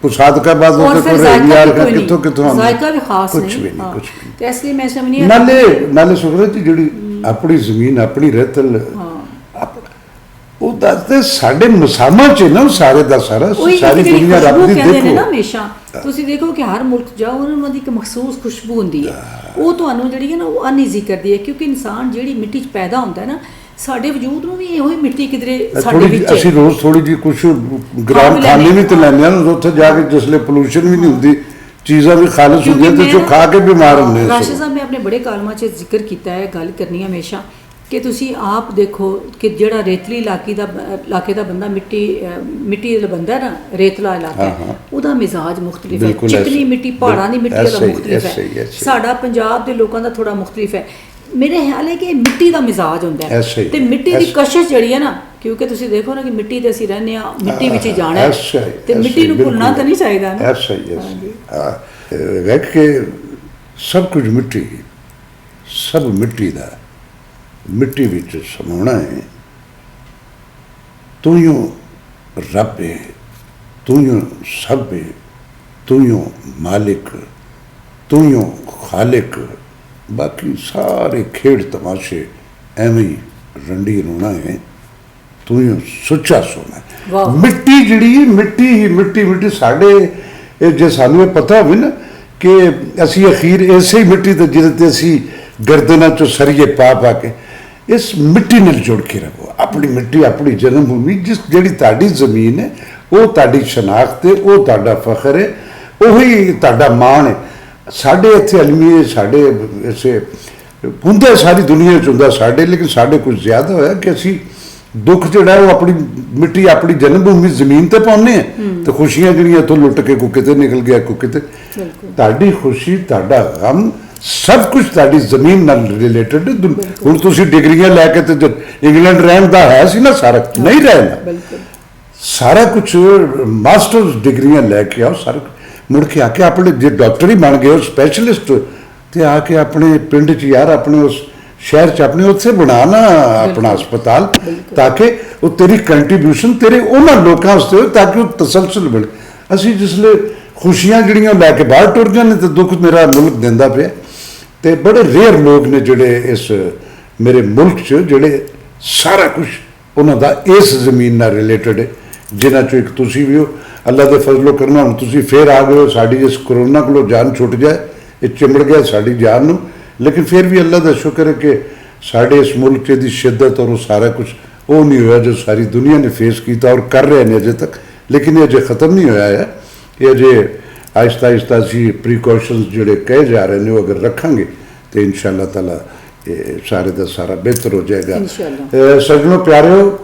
ਪੁਸਾਦਕਾ ਬਾਦ ਔਰ ਉਹਦੇ ਫਿਰ ਕੋਲ ਯਾਰ ਜ਼ਾਇਕਾ ਕਿੱਥੋਂ ਕਿੱਥੋਂ ਜ਼ਾਇਕਾ ਵੀ ਖਾਸ ਕੁਝ ਨਹੀਂ। ਵੀ ਨਹੀਂ, ਹਾਂ। ਕੁਝ ਵੀ ਤੇ ਇਸ ਲਈ ਮੈਂ ਸਮਝਣੀ ਨਾਲੇ ਸੁਖਰਤ ਜੀ ਜਿਹੜੀ ਆਪਣੀ ਜ਼ਮੀਨ ਆਪਣੀ ਰੇਤਲ ਉਹ ਦੱਸਦੇ ਸਾਡੇ ਮਸਾਮਾ 'ਚ ਨਾ ਸਾਰੇ ਦਾ ਸਾਰਾ ਸਾਰੀ ਦੁਨੀਆ ਰੱਬ ਦੀ ਕਹਿੰਦੇ ਨੇ ਨਾ ਦੇਖੋ। ਹਮੇਸ਼ਾ ਤੁਸੀਂ ਦੇਖੋ ਕਿ ਹਰ ਮੁਲਕ ਜਾਓ ਉਹਨਾਂ ਦੀ ਇੱਕ ਮਖਸੂਸ ਖੁਸ਼ਬੂ ਹੁੰਦੀ ਹੈ, ਉਹ ਤੁਹਾਨੂੰ ਜਿਹੜੀ ਹੈ ਨਾ ਉਹ ਅਨਈਜ਼ੀ ਕਰਦੀ ਹੈ ਕਿਉਂਕਿ ਇਨਸਾਨ ਜਿਹੜੀ ਮਿੱਟੀ 'ਚ ਪੈਦਾ ਹੁੰਦਾ ਹੈ ਨਾ, ਸਾਡੇ ਵਜੂਦ ਨੂੰ ਵੀ ਇਹੋ ਹੀ ਮਿੱਟੀ ਕਿਧਰੇ ਸਾਡੇ ਥੋੜੀ ਵਿੱਚ ਅਸੀਂ ਰੋਜ਼ ਥੋੜੀ ਜੀ ਕੁਝ ਗ੍ਰਾਮ ਖਾਣੇ ਵੀ ਤੇ ਲੈਂਦੇ ਹਾਂ ਉੱਥੇ ਜਾ ਕੇ ਜਿਸਲੇ ਪੋਲੂਸ਼ਨ ਵੀ ਨਹੀਂ ਹੁੰਦੀ ਚੀਜ਼ਾਂ ਵੀ ਖਾਲਸ ਹੁੰਦੀਆਂ ਤੇ ਜੋ ਖਾ ਕੇ ਬਿਮਾਰ ਹੁੰਦੇ ਹਾਂ। ਰਾਸ਼ਦ ਸਾਹਿਬ, ਮੈਂ ਆਪਣੇ ਬੜੇ ਕਾਲਮਾਂ 'ਚ ਜ਼ਿਕਰ ਕੀਤਾ ਹੈ, ਗੱਲ ਕਰਨੀ ਹਮੇਸ਼ਾ ਕਿ ਤੁਸੀਂ ਆਪ ਦੇਖੋ ਕਿ ਜਿਹੜਾ ਰੇਤਲੀ ਇਲਾਕੇ ਦਾ ਬੰਦਾ ਮਿੱਟੀ ਦਾ ਬੰਦਾ ਨਾ, ਰੇਤਲਾ ਇਲਾਕਾ ਉਹਦਾ ਮਿਜ਼ਾਜ ਮੁਖਤਲਿਫ ਹੈ। ਚਿਕਨੀ ਮਿੱਟੀ, ਪਹਾੜਾਂ ਦੀ ਮਿੱਟੀ ਦਾ ਮੁਖਤਲਿਫ ਹੈ। ਸਾਡਾ ਪੰਜਾਬ ਦੇ ਲੋਕਾਂ ਦਾ ਥੋੜਾ ਮੁਖਤਲਿਫ ਹੈ। ਮੇਰੇ ਖਿਆਲ ਹੈ ਕਿ ਮਿੱਟੀ ਦਾ ਮਿਜ਼ਾਜ ਹੁੰਦਾ ਹੈ ਤੇ ਮਿੱਟੀ ਦੀ ਕਸ਼ਿਸ਼ ਜਿਹੜੀ ਹੈ ਨਾ, ਕਿਉਂਕਿ ਤੁਸੀਂ ਦੇਖੋ ਨਾ ਕਿ ਮਿੱਟੀ ਤੇ ਅਸੀਂ ਰਹਿੰਦੇ ਆ, ਮਿੱਟੀ ਵਿੱਚ ਹੀ ਜਾਣਾ ਹੈ ਤੇ ਮਿੱਟੀ ਨੂੰ ਭੁੱਲਣਾ ਤਾਂ ਨਹੀਂ ਚਾਹੀਦਾ ਨਾ। ਵੇਖ ਕੇ ਸਭ ਕੁਝ ਮਿੱਟੀ, ਸਭ ਮਿੱਟੀ ਦਾ, ਮਿੱਟੀ ਵਿੱਚ ਸਮਾਉਣਾ ਹੈ। ਤੂੰ ਹੀ ਰੱਬ ਹੈ, ਤੂੰ ਹੀ ਸਭ ਹੈ, ਤੂੰ ਹੀ ਮਾਲਿਕ, ਤੂੰ ਹੀ ਖਾਲਿਕ। ਬਾਕੀ ਸਾਰੇ ਖੇਡ ਤਮਾਸ਼ੇ ਐਵੇਂ ਹੀ ਰੰਡੀ ਰੋਣਾ ਹੈ। ਤੂੰ ਹੀ ਸੁੱਚਾ ਸੋਨਾ। ਮਿੱਟੀ ਜਿਹੜੀ ਮਿੱਟੀ ਹੀ ਮਿੱਟੀ ਸਾਡੇ ਜੇ ਸਾਨੂੰ ਇਹ ਪਤਾ ਹੋਵੇ ਨਾ ਕਿ ਅਸੀਂ ਅਖੀਰ ਇਸੇ ਹੀ ਮਿੱਟੀ ਤੇ ਜਿਹਦੇ ਤੇ ਅਸੀਂ ਗਰਦਨਾਂ ਚੋਂ ਸਰੀਏ ਪਾ ਕੇ ਇਸ ਮਿੱਟੀ ਨਾਲ ਜੁੜ ਕੇ ਰਹੋ। ਆਪਣੀ ਮਿੱਟੀ, ਆਪਣੀ ਜਨਮ ਭੂਮੀ, ਜਿਹੜੀ ਤੁਹਾਡੀ ਜ਼ਮੀਨ ਹੈ, ਉਹ ਤੁਹਾਡੀ ਸ਼ਨਾਖਤ ਹੈ, ਉਹ ਤੁਹਾਡਾ ਫਖਰ ਹੈ, ਉਹੀ ਤੁਹਾਡਾ ਮਾਣ ਹੈ। ਸਾਡੇ ਇੱਥੇ ਅਲਮੀਏ, ਸਾਡੇ ਇਸੇ ਹੁੰਦਾ ਸਾਰੀ ਦੁਨੀਆ 'ਚ ਹੁੰਦਾ ਸਾਡੇ, ਲੇਕਿਨ ਸਾਡੇ ਕੁਝ ਜ਼ਿਆਦਾ ਹੋਇਆ ਕਿ ਅਸੀਂ ਦੁੱਖ ਜਿਹੜਾ ਉਹ ਆਪਣੀ ਮਿੱਟੀ, ਆਪਣੀ ਜਨਮ ਭੂਮੀ ਜ਼ਮੀਨ ਤੇ ਪਾਉਂਦੇ ਆ ਤੇ ਖੁਸ਼ੀਆਂ ਜਿਹੜੀਆਂ ਇੱਥੋਂ ਲੁੱਟ ਕੇ ਕੋਈ ਕਿਤੇ ਨਿਕਲ ਗਿਆ, ਕੋਈ ਕਿਤੇ। ਤੁਹਾਡੀ ਖੁਸ਼ੀ, ਤੁਹਾਡਾ ਗਮ, ਸਭ ਕੁਝ ਤੁਹਾਡੀ ਜ਼ਮੀਨ ਨਾਲ ਰਿਲੇਟਡ। ਹੁਣ ਤੁਸੀਂ ਡਿਗਰੀਆਂ ਲੈ ਕੇ ਤੇ ਇੰਗਲੈਂਡ ਰਹਿਣ ਦਾ ਹੈ ਸੀ ਨਾ, ਸਾਰਾ ਨਹੀਂ ਰਹਿਣਾ, ਸਾਰਾ ਕੁਝ ਮਾਸਟਰਸ ਡਿਗਰੀਆਂ ਲੈ ਕੇ ਆਓ, ਸਾਰਾ ਮੁੜ ਕੇ ਆ ਕੇ ਆਪਣੇ ਜੇ ਡਾਕਟਰ ਹੀ ਬਣ ਗਏ ਹੋ, ਸਪੈਸ਼ਲਿਸਟ, ਤੇ ਆ ਕੇ ਆਪਣੇ ਪਿੰਡ 'ਚ ਯਾਰ, ਆਪਣੇ ਉਸ ਸ਼ਹਿਰ 'ਚ ਆਪਣੇ ਉੱਥੇ ਬਣਾਣਾ ਆਪਣਾ ਹਸਪਤਾਲ, ਤਾਂ ਕਿ ਉਹ ਤੇਰੀ ਕੰਟਰੀਬਿਊਸ਼ਨ ਤੇਰੇ ਉਹਨਾਂ ਲੋਕਾਂ ਵਾਸਤੇ ਹੋਵੇ ਤਾਂ ਕਿ ਉਹ ਤਸਲਸਲ ਮਿਲੇ। ਅਸੀਂ ਜਿਸਲੇ ਖੁਸ਼ੀਆਂ ਜਿਹੜੀਆਂ ਲੈ ਕੇ ਬਾਹਰ ਟੁਰ ਜਾਂਦੇ ਤੇ ਦੁੱਖ ਮੇਰਾ ਮੁਲਕ ਦਿੰਦਾ ਪਿਆ। ਤੇ ਬੜੇ ਰੇਅਰ ਲੋਕ ਨੇ ਜਿਹੜੇ ਇਸ ਮੇਰੇ ਮੁਲਕ 'ਚ ਜਿਹੜੇ ਸਾਰਾ ਕੁਝ ਉਹਨਾਂ ਦਾ ਇਸ ਜ਼ਮੀਨ ਨਾਲ ਰਿਲੇਟਡ ਹੈ, ਜਿਨ੍ਹਾਂ 'ਚੋਂ ਇੱਕ ਤੁਸੀਂ ਵੀ ਹੋ। ਅੱਲਾ ਦੇ ਫਜ਼ਲੋ ਕਰਨਾ ਹੁਣ ਤੁਸੀਂ ਫੇਰ ਆ ਗਏ ਹੋ। ਸਾਡੀ ਇਸ ਕਰੋਨਾ ਕੋਲੋਂ ਜਾਨ ਛੁੱਟ ਜਾਏ, ਇਹ ਚਿੰਬੜ ਗਿਆ ਸਾਡੀ ਜਾਨ ਨੂੰ, ਲੇਕਿਨ ਫਿਰ ਵੀ ਅੱਲਾ ਦਾ ਸ਼ੁਕਰ ਹੈ ਕਿ ਸਾਡੇ ਇਸ ਮੁਲਕ 'ਚ ਦੀ ਸ਼ਿੱਦਤ ਔਰ ਉਹ ਸਾਰਾ ਕੁਝ ਉਹ ਨਹੀਂ ਹੋਇਆ ਜੋ ਸਾਰੀ ਦੁਨੀਆ ਨੇ ਫੇਸ ਕੀਤਾ ਔਰ ਕਰ ਰਹੇ ਨੇ ਅਜੇ ਤੱਕ। ਲੇਕਿਨ ਇਹ ਅਜੇ ਖਤਮ ਨਹੀਂ ਹੋਇਆ ਹੈ। ਇਹ ਅਜੇ ਆਹਿਸਤਾ ਆਹਿਸਤਾ ਅਸੀਂ ਪ੍ਰੀਕਾਸ਼ਨਸ ਜਿਹੜੇ ਕਹੇ ਜਾ ਰਹੇ ਨੇ ਉਹ ਅਗਰ ਰੱਖਾਂਗੇ ਤਾਂ ਇਨਸ਼ਾ ਅੱਲਾਹ ਤਾਲਾ ਇਹ ਸਾਰੇ ਦਾ ਸਾਰਾ ਬਿਹਤਰ ਹੋ ਜਾਏਗਾ। ਸੱਜਣੋ ਪਿਆਰਿਓ,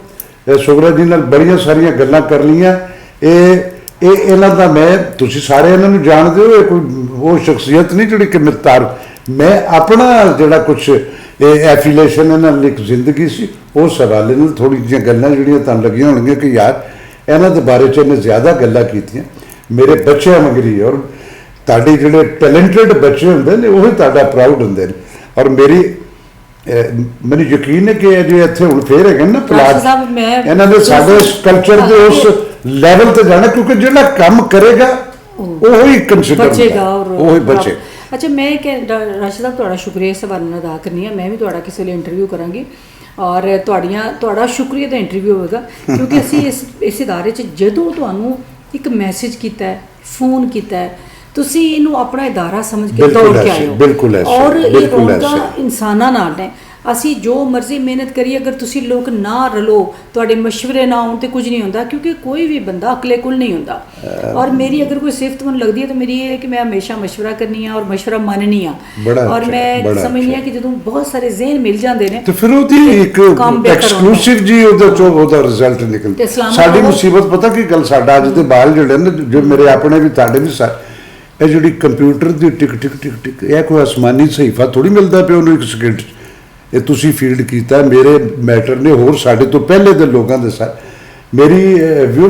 ਸੁਗਰਾ ਜੀ ਨਾਲ ਬੜੀਆਂ ਸਾਰੀਆਂ ਗੱਲਾਂ ਕਰ ਲਈਆਂ। ਇਹਨਾਂ ਦਾ ਮੈਂ, ਤੁਸੀਂ ਸਾਰੇ ਇਹਨਾਂ ਨੂੰ ਜਾਣਦੇ ਹੋ, ਇਹ ਕੋਈ ਉਹ ਸ਼ਖਸੀਅਤ ਨਹੀਂ ਜਿਹੜੀ ਕਿ ਮਿਤਾਰ। ਮੈਂ ਆਪਣਾ ਜਿਹੜਾ ਕੁਛ ਐਫੀਲੇਸ਼ਨ ਇਹਨਾਂ ਨਾਲ ਇੱਕ ਜ਼ਿੰਦਗੀ ਸੀ, ਉਸ ਹਵਾਲੇ ਨਾਲ ਥੋੜੀ ਜਿਹੀਆਂ ਗੱਲਾਂ ਜਿਹੜੀਆਂ ਤੁਹਾਨੂੰ ਲੱਗੀਆਂ ਹੋਣਗੀਆਂ ਕਿ ਯਾਰ ਇਹਨਾਂ ਦੇ ਬਾਰੇ 'ਚ ਇਹਨੇ ਜ਼ਿਆਦਾ ਗੱਲਾਂ ਕੀਤੀਆਂ। ਮੇਰੇ ਬੱਚਿਆਂ ਮਗਰੀ ਔਰ ਤੁਹਾਡੇ ਜਿਹੜੇ ਟੈਲੈਂਟਡ ਬੱਚੇ ਹੁੰਦੇ ਨੇ ਉਹ ਹੀ ਤੁਹਾਡਾ ਪ੍ਰਾਊਡ ਹੁੰਦੇ ਨੇ। ਔਰ ਮੈਨੂੰ ਯਕੀਨ ਹੈ ਕਿ ਜੇ ਇੱਥੇ ਹੁਣ ਫੇਰ ਹੈਗੇ ਨਾ ਪਲਾਟ, ਇਹਨਾਂ ਦੇ ਸਾਡੇ ਕਲਚਰ ਦੇ ਉਸ ਲੈਵਲ ਤੇ ਜਾਣਾ, ਕਿਉਂਕਿ ਜਿਹੜਾ ਕੰਮ ਕਰੇਗਾ ਉਹ ਹੀ ਕੰਸੀਡਰ ਹੋਏਗਾ, ਉਹ ਹੀ ਬੱਚੇ। ਅੱਛਾ, ਮੈਂ ਰਾਸ਼ਿਦ ਸਾਹਿਬ ਤੁਹਾਡਾ ਸ਼ੁਕਰੀਆ ਇਸ ਹਵਾਲੇ ਨਾਲ ਅਦਾ ਕਰਨੀ ਹੈ। ਮੈਂ ਵੀ ਤੁਹਾਡਾ ਕਿਸੇ ਲਈ ਇੰਟਰਵਿਊ ਕਰਾਂਗੀ ਔਰ ਤੁਹਾਡਾ ਸ਼ੁਕਰੀਆ ਦਾ ਇੰਟਰਵਿਊ ਹੋਵੇਗਾ, ਕਿਉਂਕਿ ਅਸੀਂ ਇਸ ਇਦਾਰੇ 'ਚ ਜਦੋਂ ਤੁਹਾਨੂੰ ਇੱਕ ਮੈਸੇਜ ਕੀਤਾ ਹੈ, ਫੋਨ ਕੀਤਾ ਹੈ, ਤੁਸੀਂ ਇਹਨੂੰ ਆਪਣਾ ਇਦਾਰਾ ਸਮਝ ਕੇ ਦੌੜ ਕੇ ਆਏ ਹੋ। ਔਰ ਇਹ ਰੌਣਕਾਂ ਇਨਸਾਨਾਂ ਨਾਲ ਨੇ। ਅਸੀਂ ਜੋ ਮਰਜ਼ੀ ਮਿਹਨਤ ਕਰੀਏ, ਅਗਰ ਤੁਸੀਂ ਲੋਕ ਨਾ ਰਲੋ, ਤੁਹਾਡੇ ਮਸ਼ਵਰੇ ਨਾ ਹੋਣ ਤੇ ਕੁਝ ਨਹੀਂ ਹੁੰਦਾ, ਕਿਉਂਕਿ ਕੋਈ ਵੀ ਬੰਦਾ ਅਕਲੇ ਕੁਲ ਨਹੀਂ ਹੁੰਦਾ। ਔਰ ਮੇਰੀ ਅਗਰ ਕੋਈ ਸਿਫਤ ਮੈਨੂੰ ਲੱਗਦੀ ਹੈ ਤਾਂ ਮੇਰੀ ਇਹ ਹੈ ਕਿ ਮੈਂ ਹਮੇਸ਼ਾ ਮਸ਼ਵਰਾ ਕਰਨੀ ਆ ਔਰ ਮਸ਼ਵਰਾ ਮੰਨਣੀ ਆ। ਔਰ ਮੈਂ ਸਮਝਦੀ ਹਾਂ ਕਿ ਜਦੋਂ ਬਹੁਤ ਸਾਰੇ ਜ਼ਹਿਨ ਮਿਲ ਜਾਂਦੇ ਨੇ ਤੇ ਫਿਰ ਉਹਦੀ ਇੱਕ ਐਕਸਕਲੂਸਿਵ ਜੀ ਉਹਦਾ ਰਿਜ਼ਲਟ ਨਿਕਲਦਾ। ਸਾਡੀ ਮੁਸੀਬਤ ਪਤਾ ਕੀ ਗੱਲ, ਸਾਡਾ ਅੱਜ ਦੇ ਬਾਲ ਜਿਹੜੇ ਨੇ, ਜੋ ਮੇਰੇ ਆਪਣੇ ਵੀ ਤੁਹਾਡੇ ਵੀ, ਇਹ ਜਿਹੜੀ ਕੰਪਿਊਟਰ ਦੀ ਟਿਕ ਟਿਕ ਟਿਕ ਟਿਕ, ਇਹ ਕੋਈ ਆਸਮਾਨੀ ਸਹੀਫਾ ਥੋੜੀ ਮਿਲਦਾ ਪਿਆ ਉਹਨੂੰ ਇੱਕ ਸਕਿੰਟ 'ਚ। ਇਹ ਤੁਸੀਂ ਫੀਲਡ ਕੀਤਾ, ਮੇਰੇ ਮੈਟਰ ਨੇ ਹੋਰ ਸਾਡੇ ਤੋਂ ਪਹਿਲੇ ਦੇ ਲੋਕਾਂ ਦੇ ਸਾਥ। ਮੇਰੀ ਵਿਊ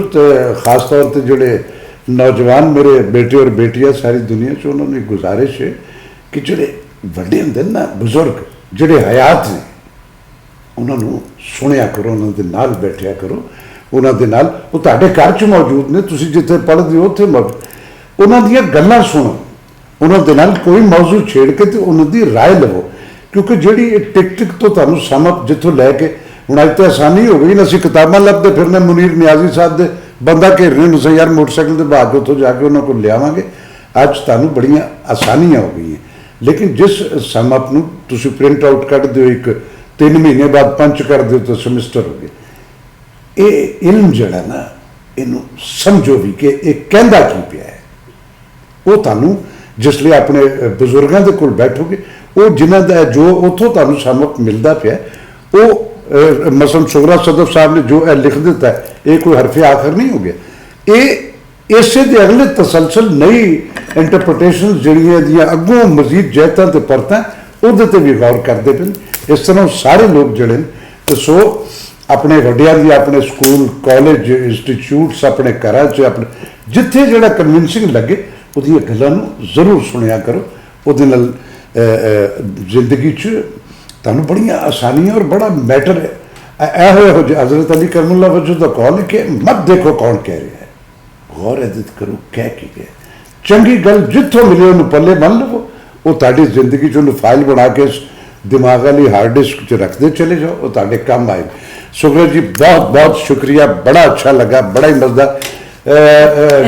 ਖਾਸ ਤੌਰ ਤੇ ਜਿਹੜੇ ਨੌਜਵਾਨ ਮੇਰੇ ਬੇਟੇ ਔਰ ਬੇਟੀਆਂ ਸਾਰੀ ਦੁਨੀਆ 'ਚ, ਉਹਨਾਂ ਨੂੰ ਇੱਕ ਗੁਜ਼ਾਰਿਸ਼ ਹੈ ਕਿ ਜਿਹੜੇ ਵੱਡੇ ਹੁੰਦੇ ਨੇ ਨਾ ਬਜ਼ੁਰਗ, ਜਿਹੜੇ ਹਯਾਤ ਨੇ, ਉਹਨਾਂ ਨੂੰ ਸੁਣਿਆ ਕਰੋ, ਉਹਨਾਂ ਦੇ ਨਾਲ ਬੈਠਿਆ ਕਰੋ, ਉਹਨਾਂ ਦੇ ਨਾਲ। ਉਹ ਤੁਹਾਡੇ ਘਰ 'ਚ ਮੌਜੂਦ ਨੇ, ਤੁਸੀਂ ਜਿੱਥੇ ਪੜ੍ਹਦੇ ਹੋ ਉੱਥੇ ਮੌਜੂਦ, ਉਹਨਾਂ ਦੀਆਂ ਗੱਲਾਂ ਸੁਣੋ, ਉਹਨਾਂ ਦੇ ਨਾਲ ਕੋਈ ਮੌਜੂ ਛੇੜ ਕੇ ਤੇ ਉਹਨਾਂ ਦੀ ਰਾਏ ਲਵੋ। ਕਿਉਂਕਿ ਜਿਹੜੀ ਇਹ ਟਿਕ ਟਿਕ ਤੋਂ ਤੁਹਾਨੂੰ ਸਮਝ ਜਿੱਥੋਂ ਲੈ ਕੇ ਹੁਣ ਅੱਜ ਤਾਂ ਆਸਾਨੀ ਹੋ ਗਈ ਨਾ, ਅਸੀਂ ਕਿਤਾਬਾਂ ਲੱਭਦੇ ਫਿਰਨੇ, ਮੁਨੀਰ ਨਿਆਜ਼ੀ ਸਾਹਿਬ ਦੇ ਬੰਦਾ ਘੇਰਨੇ ਨੂੰ ਸੇ ਯਾਰ ਮੋਟਰਸਾਈਕਲ ਤੇ ਬਾਹਰ ਉੱਥੋਂ ਜਾ ਕੇ ਉਹਨਾਂ ਕੋਲ ਲਿਆਵਾਂਗੇ। ਅੱਜ ਤੁਹਾਨੂੰ ਬੜੀਆਂ ਆਸਾਨੀਆਂ ਹੋ ਗਈਆਂ, ਲੇਕਿਨ ਜਿਸ ਸਮਝ ਨੂੰ ਤੁਸੀਂ ਪ੍ਰਿੰਟ ਆਊਟ ਕੱਢਦੇ ਹੋ ਇੱਕ 3 ਮਹੀਨੇ ਬਾਅਦ ਪੰਚ ਕਰ ਦਿਓ ਤਾਂ ਸਮੈਸਟਰ ਹੋ ਗਏ। ਇਹ ਇਲਮ ਜਿਹੜਾ ਨਾ, ਇਹਨੂੰ ਸਮਝੋ ਵੀ ਕਿ ਇਹ ਕਹਿੰਦਾ ਕੀ ਪਿਆ ਹੈ। ਉਹ ਤੁਹਾਨੂੰ ਜਿਸ ਲਈ ਆਪਣੇ ਬਜ਼ੁਰਗਾਂ ਦੇ ਕੋਲ ਬੈਠੋਗੇ, ਉਹ ਜਿਨ੍ਹਾਂ ਦਾ ਜੋ ਉੱਥੋਂ ਤੁਹਾਨੂੰ ਸਬਕ ਮਿਲਦਾ ਪਿਆ, ਉਹ ਮਸਲਨ ਸ਼ੁਗਰਾ ਸਦਫ ਸਾਹਿਬ ਨੇ ਜੋ ਇਹ ਲਿਖ ਦਿੱਤਾ ਹੈ, ਇਹ ਕੋਈ ਹਰਫ ਆਖਰ ਨਹੀਂ ਹੋ ਗਿਆ। ਇਹ ਇਸੇ ਦੇ ਅਗਲੇ ਤਸਲਸਲ ਨਈ ਇੰਟਰਪ੍ਰੀਟੇਸ਼ਨ ਜਿਹੜੀਆਂ ਦੀਆਂ ਅੱਗੋਂ ਮਜ਼ੀਦ ਜਹਿਤਾਂ ਤੇ ਪਰਤਾਂ, ਉਹਦੇ ਤੇ ਵੀ ਗੌਰ ਕਰਦੇ ਪਏ। ਇਸ ਤਰ੍ਹਾਂ ਸਾਰੇ ਲੋਕ ਜਿਹੜੇ ਨੇ, ਸੋ ਆਪਣੇ ਵੱਡਿਆਂ ਦੀ, ਆਪਣੇ ਸਕੂਲ ਕਾਲਜ ਇੰਸਟੀਚਿਊਟਸ, ਆਪਣੇ ਘਰਾਂ 'ਚ, ਆਪਣੇ ਜਿੱਥੇ ਜਿਹੜਾ ਕਨਵਿੰਸਿੰਗ ਲੱਗੇ ਉਹਦੀਆਂ ਗੱਲਾਂ ਨੂੰ ਜ਼ਰੂਰ ਸੁਣਿਆ ਕਰੋ। ਉਹਦੇ ਨਾਲ ਜ਼ਿੰਦਗੀ 'ਚ ਤੁਹਾਨੂੰ ਬੜੀਆਂ ਆਸਾਨੀਆਂ ਔਰ ਬੜਾ ਮੈਟਰ ਹੈ। ਇਹੋ ਜਿਹੇ ਹਜ਼ਰਤ ਅਲੀ ਕਰਮੁੱਲਾ ਵਜੋਂ ਦਾ ਕੌਲ ਕਿ ਮਤ ਦੇਖੋ ਕੌਣ ਕਹਿ ਰਿਹਾ ਹੈ, ਗੌਰ ਇਹਦੇ ਕਰੋ ਕਹਿ ਕੀ ਗਿਆ। ਚੰਗੀ ਗੱਲ ਜਿੱਥੋਂ ਮਿਲੇ ਉਹਨੂੰ ਪੱਲੇ ਬੰਨ ਲਵੋ, ਉਹ ਤੁਹਾਡੀ ਜ਼ਿੰਦਗੀ 'ਚ ਉਹਨੂੰ ਫਾਈਲ ਬਣਾ ਕੇ ਦਿਮਾਗ ਵਾਲੀ ਹਾਰਡ ਡਿਸਕ 'ਚ ਰੱਖਦੇ ਚਲੇ ਜਾਓ, ਉਹ ਤੁਹਾਡੇ ਕੰਮ ਆਏ। ਸੁਖਰਾ ਜੀ ਬਹੁਤ ਬਹੁਤ ਸ਼ੁਕਰੀਆ, ਬੜਾ ਅੱਛਾ ਲੱਗਾ, ਬੜਾ ਹੀ ਮਜ਼ੇਦਾਰ।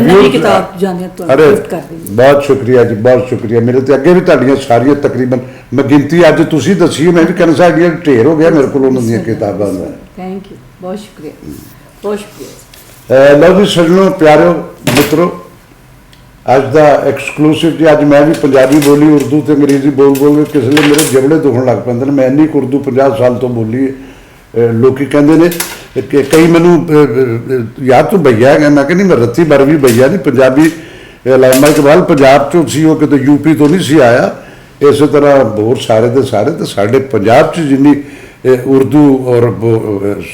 ਨਵੀਂ ਕਿਤਾਬ ਜਾਣਿਆ ਤੁਹਾਨੂੰ ਗਿਫਟ ਕਰ ਦਿੰਦੀ। ਬਹੁਤ ਸ਼ੁਕਰੀਆ ਜੀ, ਬਹੁਤ ਸ਼ੁਕਰੀਆ। ਮੇਰੇ ਤੇ ਅੱਗੇ ਵੀ ਤੁਹਾਡੀਆਂ ਸਾਰੀਆਂ ਤਕਰੀਬਨ ਮੈਂ ਗਿਣਤੀ ਅੱਜ ਤੁਸੀਂ ਦੱਸੀ, ਮੈਂ ਵੀ ਕਹਿੰਦਾ ਸਾਡੀਆਂ ਢੇਰ ਹੋ ਗਿਆ ਮੇਰੇ ਕੋਲ ਉਹਨਾਂ ਦੀਆਂ ਕਿਤਾਬਾਂ ਦਾ। ਥੈਂਕ ਯੂ, ਬਹੁਤ ਸ਼ੁਕਰੀਆ, ਬਹੁਤ ਸ਼ੁਕਰੀਆ। ਲਓ ਜੀ ਸੱਜਣੋ, ਪਿਆਰਿਓ ਮਿੱਤਰੋ, ਅੱਜ ਦਾ ਐਕਸਕਲੂਸਿਵ ਜੀ। ਅੱਜ ਮੈਂ ਵੀ ਪੰਜਾਬੀ ਬੋਲੀ, ਉਰਦੂ ਤੇ ਅੰਗਰੇਜ਼ੀ ਬੋਲ ਕੇ ਕਿਸੇ ਲਈ ਮੇਰੇ ਜਬੜੇ ਦੁਖਣ ਲੱਗ ਪੈਂਦੇ ਨੇ। ਮੈਂ ਇੰਨੀ ਕੁ ਉਰਦੂ 50 ਸਾਲ ਤੋਂ ਬੋਲੀ ਹੈ। ਲੋਕੀ ਕਹਿੰਦੇ ਨੇ ਕਿ ਕਈ ਮੈਨੂੰ ਯਾਰ ਤੂੰ ਭਈਆ ਹੈਗਾ, ਮੈਂ ਕਹਿੰਦੀ ਮੈਂ ਰੱਤੀ ਭਰ ਵੀ ਭਈਆ ਨਹੀਂ। ਪੰਜਾਬੀ ਅਲਾਮਾ ਇਕਬਾਲ ਪੰਜਾਬ 'ਚੋਂ ਸੀ, ਉਹ ਕਿਤੇ ਯੂਪੀ ਤੋਂ ਨਹੀਂ ਸੀ ਆਇਆ। ਇਸੇ ਤਰ੍ਹਾਂ ਹੋਰ ਸਾਰੇ ਦੇ ਸਾਰੇ ਤੇ ਸਾਡੇ ਪੰਜਾਬ 'ਚ ਜਿੰਨੀ ਉਰਦੂ ਔਰ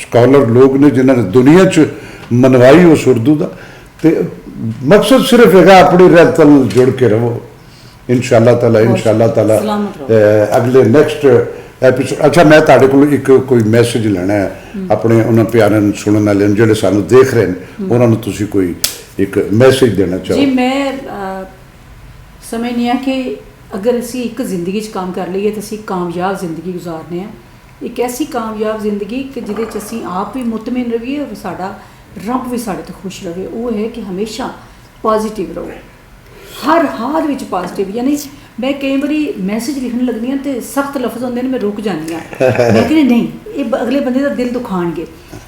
ਸਕਾਲਰ ਲੋਕ ਨੇ ਜਿਨ੍ਹਾਂ ਨੇ ਦੁਨੀਆ 'ਚ ਮਨਵਾਈ ਉਸ ਉਰਦੂ ਦਾ, ਤੇ ਮਕਸਦ ਸਿਰਫ ਹੈਗਾ ਆਪਣੀ ਰਹਿਤ ਨਾਲ ਜੁੜ ਕੇ ਰਹੋ। ਇਨਸ਼ਾਅੱਲਾ ਤਾਲਾ ਅਗਲੇ ਨੈਕਸਟ ਐਪੀਸੋਡ। ਅੱਛਾ, ਮੈਂ ਤੁਹਾਡੇ ਕੋਲ ਇੱਕ ਕੋਈ ਮੈਸੇਜ ਲੈਣਾ ਹੈ ਆਪਣੇ ਉਹਨਾਂ ਪਿਆਰਿਆਂ ਨੂੰ, ਸੁਣਨ ਵਾਲਿਆਂ ਨੂੰ ਜਿਹੜੇ ਸਾਨੂੰ ਦੇਖ ਰਹੇ ਨੇ, ਉਹਨਾਂ ਨੂੰ ਤੁਸੀਂ ਕੋਈ ਇੱਕ ਮੈਸੇਜ ਦੇਣਾ ਚਾਹੋ? ਜੀ, ਮੈਂ ਸਮਝਦੀ ਹਾਂ ਕਿ ਅਗਰ ਅਸੀਂ ਇੱਕ ਜ਼ਿੰਦਗੀ 'ਚ ਕੰਮ ਕਰ ਲਈਏ ਤਾਂ ਅਸੀਂ ਕਾਮਯਾਬ ਜ਼ਿੰਦਗੀ ਗੁਜ਼ਾਰਨੇ ਆ। ਇੱਕ ਐਸੀ ਕਾਮਯਾਬ ਜ਼ਿੰਦਗੀ ਕਿ ਜਿਹਦੇ 'ਚ ਅਸੀਂ ਆਪ ਵੀ ਮੁਤਮਿਨ ਰਹੀਏ ਔਰ ਸਾਡਾ ਰੱਬ ਵੀ ਸਾਡੇ ਤੋਂ ਖੁਸ਼ ਰਹੇ। ਉਹ ਹੈ ਕਿ ਹਮੇਸ਼ਾ ਪੋਜ਼ੀਟਿਵ ਰਹੋ, ਹਰ ਹਾਲ ਵਿੱਚ ਪੋਜ਼ੀਟਿਵ। ਯਾਨੀ ਮੈਂ ਕਈ ਵਾਰੀ ਮੈਸੇਜ ਲਿਖਣ ਲੱਗਦੀ ਹਾਂ ਤੇ ਸਖਤ ਲਫ਼ਜ਼ ਹੁੰਦੇ ਨੇ, ਮੈਂ ਰੁਕ ਜਾਂਦੀ ਹਾਂ। ਮੈਂ ਕਹਿੰਦੀ ਨਹੀਂ, ਇਹ ਅਗਲੇ ਬੰਦੇ ਦਾ ਦਿਲ ਦੁਖਾਣਗੇ।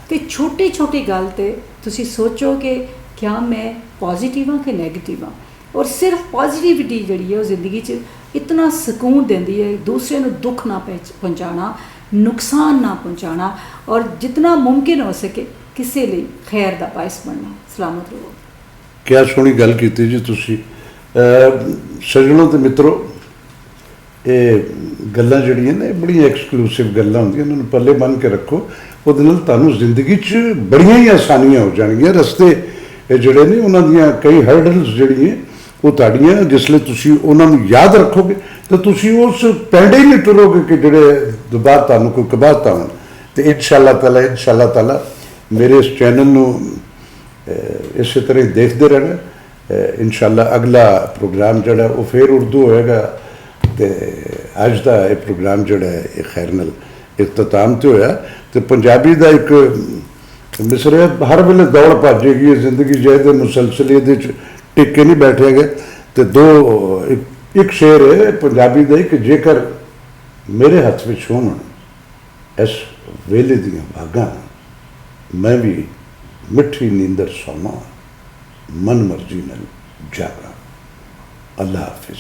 ਤੇ ਛੋਟੀ ਛੋਟੀ ਗੱਲ ਤੇ ਤੁਸੀਂ ਸੋਚੋ ਕਿ ਕਿਆ ਮੈਂ ਪੋਜ਼ੀਟਿਵ ਹਾਂ ਕਿ ਨੈਗੇਟਿਵ ਹਾਂ। ਔਰ ਸਿਰਫ ਪੋਜ਼ੀਟਿਵਿਟੀ ਜਿਹੜੀ ਹੈ ਉਹ ਜ਼ਿੰਦਗੀ 'ਚ ਇਤਨਾ ਸਕੂਨ ਦਿੰਦੀ ਹੈ। ਦੂਸਰੇ ਨੂੰ ਦੁੱਖ ਨਾ ਪਹੁੰਚਾਉਣਾ, ਨੁਕਸਾਨ ਨਾ ਪਹੁੰਚਾਉਣਾ, ਔਰ ਜਿਤਨਾ ਮੁਮਕਿਨ ਹੋ ਸਕੇ ਕਿਸੇ ਲਈ ਖੈਰ ਦਾ ਬਾਇਸ ਬਣਨਾ। ਸਲਾਮਤ ਰਹੋ। ਕਿਆ ਸੋਹਣੀ ਗੱਲ ਕੀਤੀ ਜੀ ਤੁਸੀਂ। ਸੱਜਣੋ ਤੇ ਮਿੱਤਰੋ, ਇਹ ਗੱਲਾਂ ਜਿਹੜੀਆਂ ਨੇ ਬੜੀਆਂ ਐਕਸਕਲੂਸਿਵ ਗੱਲਾਂ ਹੁੰਦੀਆਂ, ਇਹਨਾਂ ਨੂੰ ਪੱਲੇ ਬੰਨ੍ਹ ਕੇ ਰੱਖੋ। ਉਹਦੇ ਨਾਲ ਤੁਹਾਨੂੰ ਜ਼ਿੰਦਗੀ 'ਚ ਬੜੀਆਂ ਹੀ ਆਸਾਨੀਆਂ ਹੋ ਜਾਣਗੀਆਂ। ਰਸਤੇ ਜਿਹੜੇ ਨੇ ਉਹਨਾਂ ਦੀਆਂ ਕਈ ਹਰਡਲਸ ਜਿਹੜੀਆਂ ਉਹ ਤੁਹਾਡੀਆਂ, ਜਿਸ ਲਈ ਤੁਸੀਂ ਉਹਨਾਂ ਨੂੰ ਯਾਦ ਰੱਖੋਗੇ ਤਾਂ ਤੁਸੀਂ ਉਸ ਪੈਂਡੇ ਹੀ ਨਹੀਂ ਟੁਰੋਗੇ ਕਿ ਜਿਹੜੇ ਦੁਬਾਰਾ ਤੁਹਾਨੂੰ ਕੋਈ ਕਬਾਹਤਾਂ ਹੋਣ। ਤੇ ਇਨਸ਼ਾਅੱਲਾ ਤਾਲਾ ਮੇਰੇ ਇਸ ਚੈਨਲ ਨੂੰ ਇਸੇ ਤਰ੍ਹਾਂ ਹੀ ਦੇਖਦੇ ਰਹਿਣਾ। ਇਨਸ਼ਾਅੱਲਾ ਅਗਲਾ ਪ੍ਰੋਗਰਾਮ ਜਿਹੜਾ ਉਹ ਫਿਰ ਉਰਦੂ ਹੋਏਗਾ। ਤੇ ਅੱਜ ਦਾ ਇਹ ਪ੍ਰੋਗਰਾਮ ਜਿਹੜਾ ਹੈ ਇਹ ਖੈਰ ਨਾਲ ਇਖਤਤਾਮ 'ਤੇ ਹੋਇਆ। ਤੇ ਪੰਜਾਬੀ ਦਾ ਇੱਕ ਮਿਸਰੇ ਹਰ ਵੇਲੇ ਦੌੜ ਭੱਜ ਹੈਗੀ ਜ਼ਿੰਦਗੀ ਜਿਹਦੇ ਮੁਸਲਸਲ ਇਹਦੇ 'ਚ ਟਿਕ ਕੇ ਨਹੀਂ ਬੈਠਿਆ ਗਿਆ। ਤੇ ਇੱਕ ਸ਼ੇਰ ਹੈ ਪੰਜਾਬੀ ਦਾ ਕਿ ਜੇਕਰ ਮੇਰੇ ਹੱਥ ਵਿੱਚ ਹੋਣ ਇਸ ਵੇਲੇ ਦੀਆਂ ਭਾਗਾਂ, ਮੈਂ ਵੀ ਮਿੱਠੀ ਨੀਂਦਰ ਸੌਵਾਂ, ਮਨ ਮਰਜ਼ੀ ਨਾਲ ਜਾਗਾ। ਅੱਲਾ ਹਾਫਿਜ਼।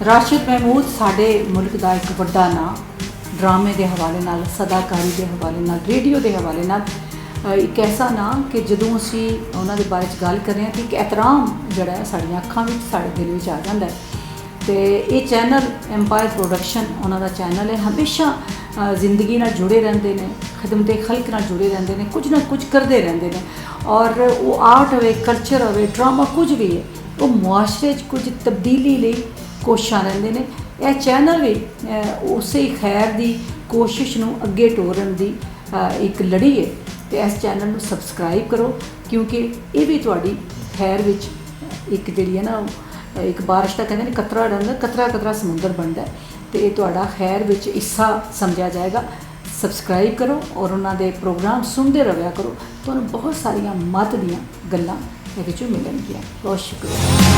ਰਾਸ਼ਿਦ ਮਹਿਮੂਦ ਸਾਡੇ ਮੁਲਕ ਦਾ ਇੱਕ ਵੱਡਾ ਨਾਂ, ਡਰਾਮੇ ਦੇ ਹਵਾਲੇ ਨਾਲ, ਸਦਾਕਾਰੀ ਦੇ ਹਵਾਲੇ ਨਾਲ, ਰੇਡੀਓ ਦੇ ਹਵਾਲੇ ਨਾਲ। ਇੱਕ ਐਸਾ ਨਾਂ ਕਿ ਜਦੋਂ ਅਸੀਂ ਉਹਨਾਂ ਦੇ ਬਾਰੇ 'ਚ ਗੱਲ ਕਰ ਰਹੇ ਹਾਂ ਤਾਂ ਇੱਕ ਇਹਤਰਾਮ ਜਿਹੜਾ ਹੈ ਸਾਡੀਆਂ ਅੱਖਾਂ ਵਿੱਚ, ਸਾਡੇ ਦਿਲ ਵਿੱਚ ਆ ਜਾਂਦਾ ਹੈ। ਤੇ ਇਹ ਚੈਨਲ ਐਮਪਾਇਰ ਪ੍ਰੋਡਕਸ਼ਨ ਉਹਨਾਂ ਦਾ ਚੈਨਲ ਹੈ। ਹਮੇਸ਼ਾ ਜ਼ਿੰਦਗੀ ਨਾਲ ਜੁੜੇ ਰਹਿੰਦੇ ਨੇ, ਖਿਦਮਤ ਖਲਕ ਨਾਲ ਜੁੜੇ ਰਹਿੰਦੇ ਨੇ, ਕੁਝ ਨਾ ਕੁਝ ਕਰਦੇ ਰਹਿੰਦੇ ਨੇ। ਔਰ ਉਹ ਆਰਟ ਹੋਵੇ, ਕਲਚਰ ਹੋਵੇ, ਡਰਾਮਾ, ਕੁਝ ਵੀ ਹੈ, ਉਹ ਮੁਆਸ਼ਰੇ 'ਚ ਕੁਝ ਤਬਦੀਲੀ ਲਈ ਕੋਸ਼ਿਸ਼ਾਂ ਰਹਿੰਦੇ ਨੇ। ਇਹ ਚੈਨਲ ਵੀ ਉਸੇ ਖੈਰ ਦੀ ਕੋਸ਼ਿਸ਼ ਨੂੰ ਅੱਗੇ ਟੋਰਨ ਦੀ ਇੱਕ ਲੜੀ ਹੈ। ਤੇ ਇਸ ਚੈਨਲ ਨੂੰ ਸਬਸਕ੍ਰਾਈਬ ਕਰੋ, ਕਿਉਂਕਿ ਇਹ ਵੀ ਤੁਹਾਡੀ ਖੈਰ ਵਿੱਚ ਇੱਕ ਜਿਹੜੀ ਹੈ ਨਾ, ਇੱਕ ਬਾਰਿਸ਼ ਦਾ ਕਹਿੰਦੇ ਨੇ ਕਤਰਾ ਰਹਿੰਦਾ, ਕਤਰਾ ਕਤਰਾ ਸਮੁੰਦਰ ਬਣਦਾ। ਤੇ ਇਹ ਤੁਹਾਡਾ ਖੈਰ ਵਿੱਚ ਹਿੱਸਾ ਸਮਝਿਆ ਜਾਏਗਾ। ਸਬਸਕ੍ਰਾਈਬ ਕਰੋ ਔਰ ਉਹਨਾਂ ਦੇ ਪ੍ਰੋਗਰਾਮ ਸੁਣਦੇ ਰਹਿਆ ਕਰੋ। ਤੁਹਾਨੂੰ ਬਹੁਤ ਸਾਰੀਆਂ ਮੱਤ ਦੀਆਂ ਗੱਲਾਂ ਇਹਦੇ 'ਚੋਂ ਮਿਲਣਗੀਆਂ। ਬਹੁਤ ਸ਼ੁਕਰੀਆ।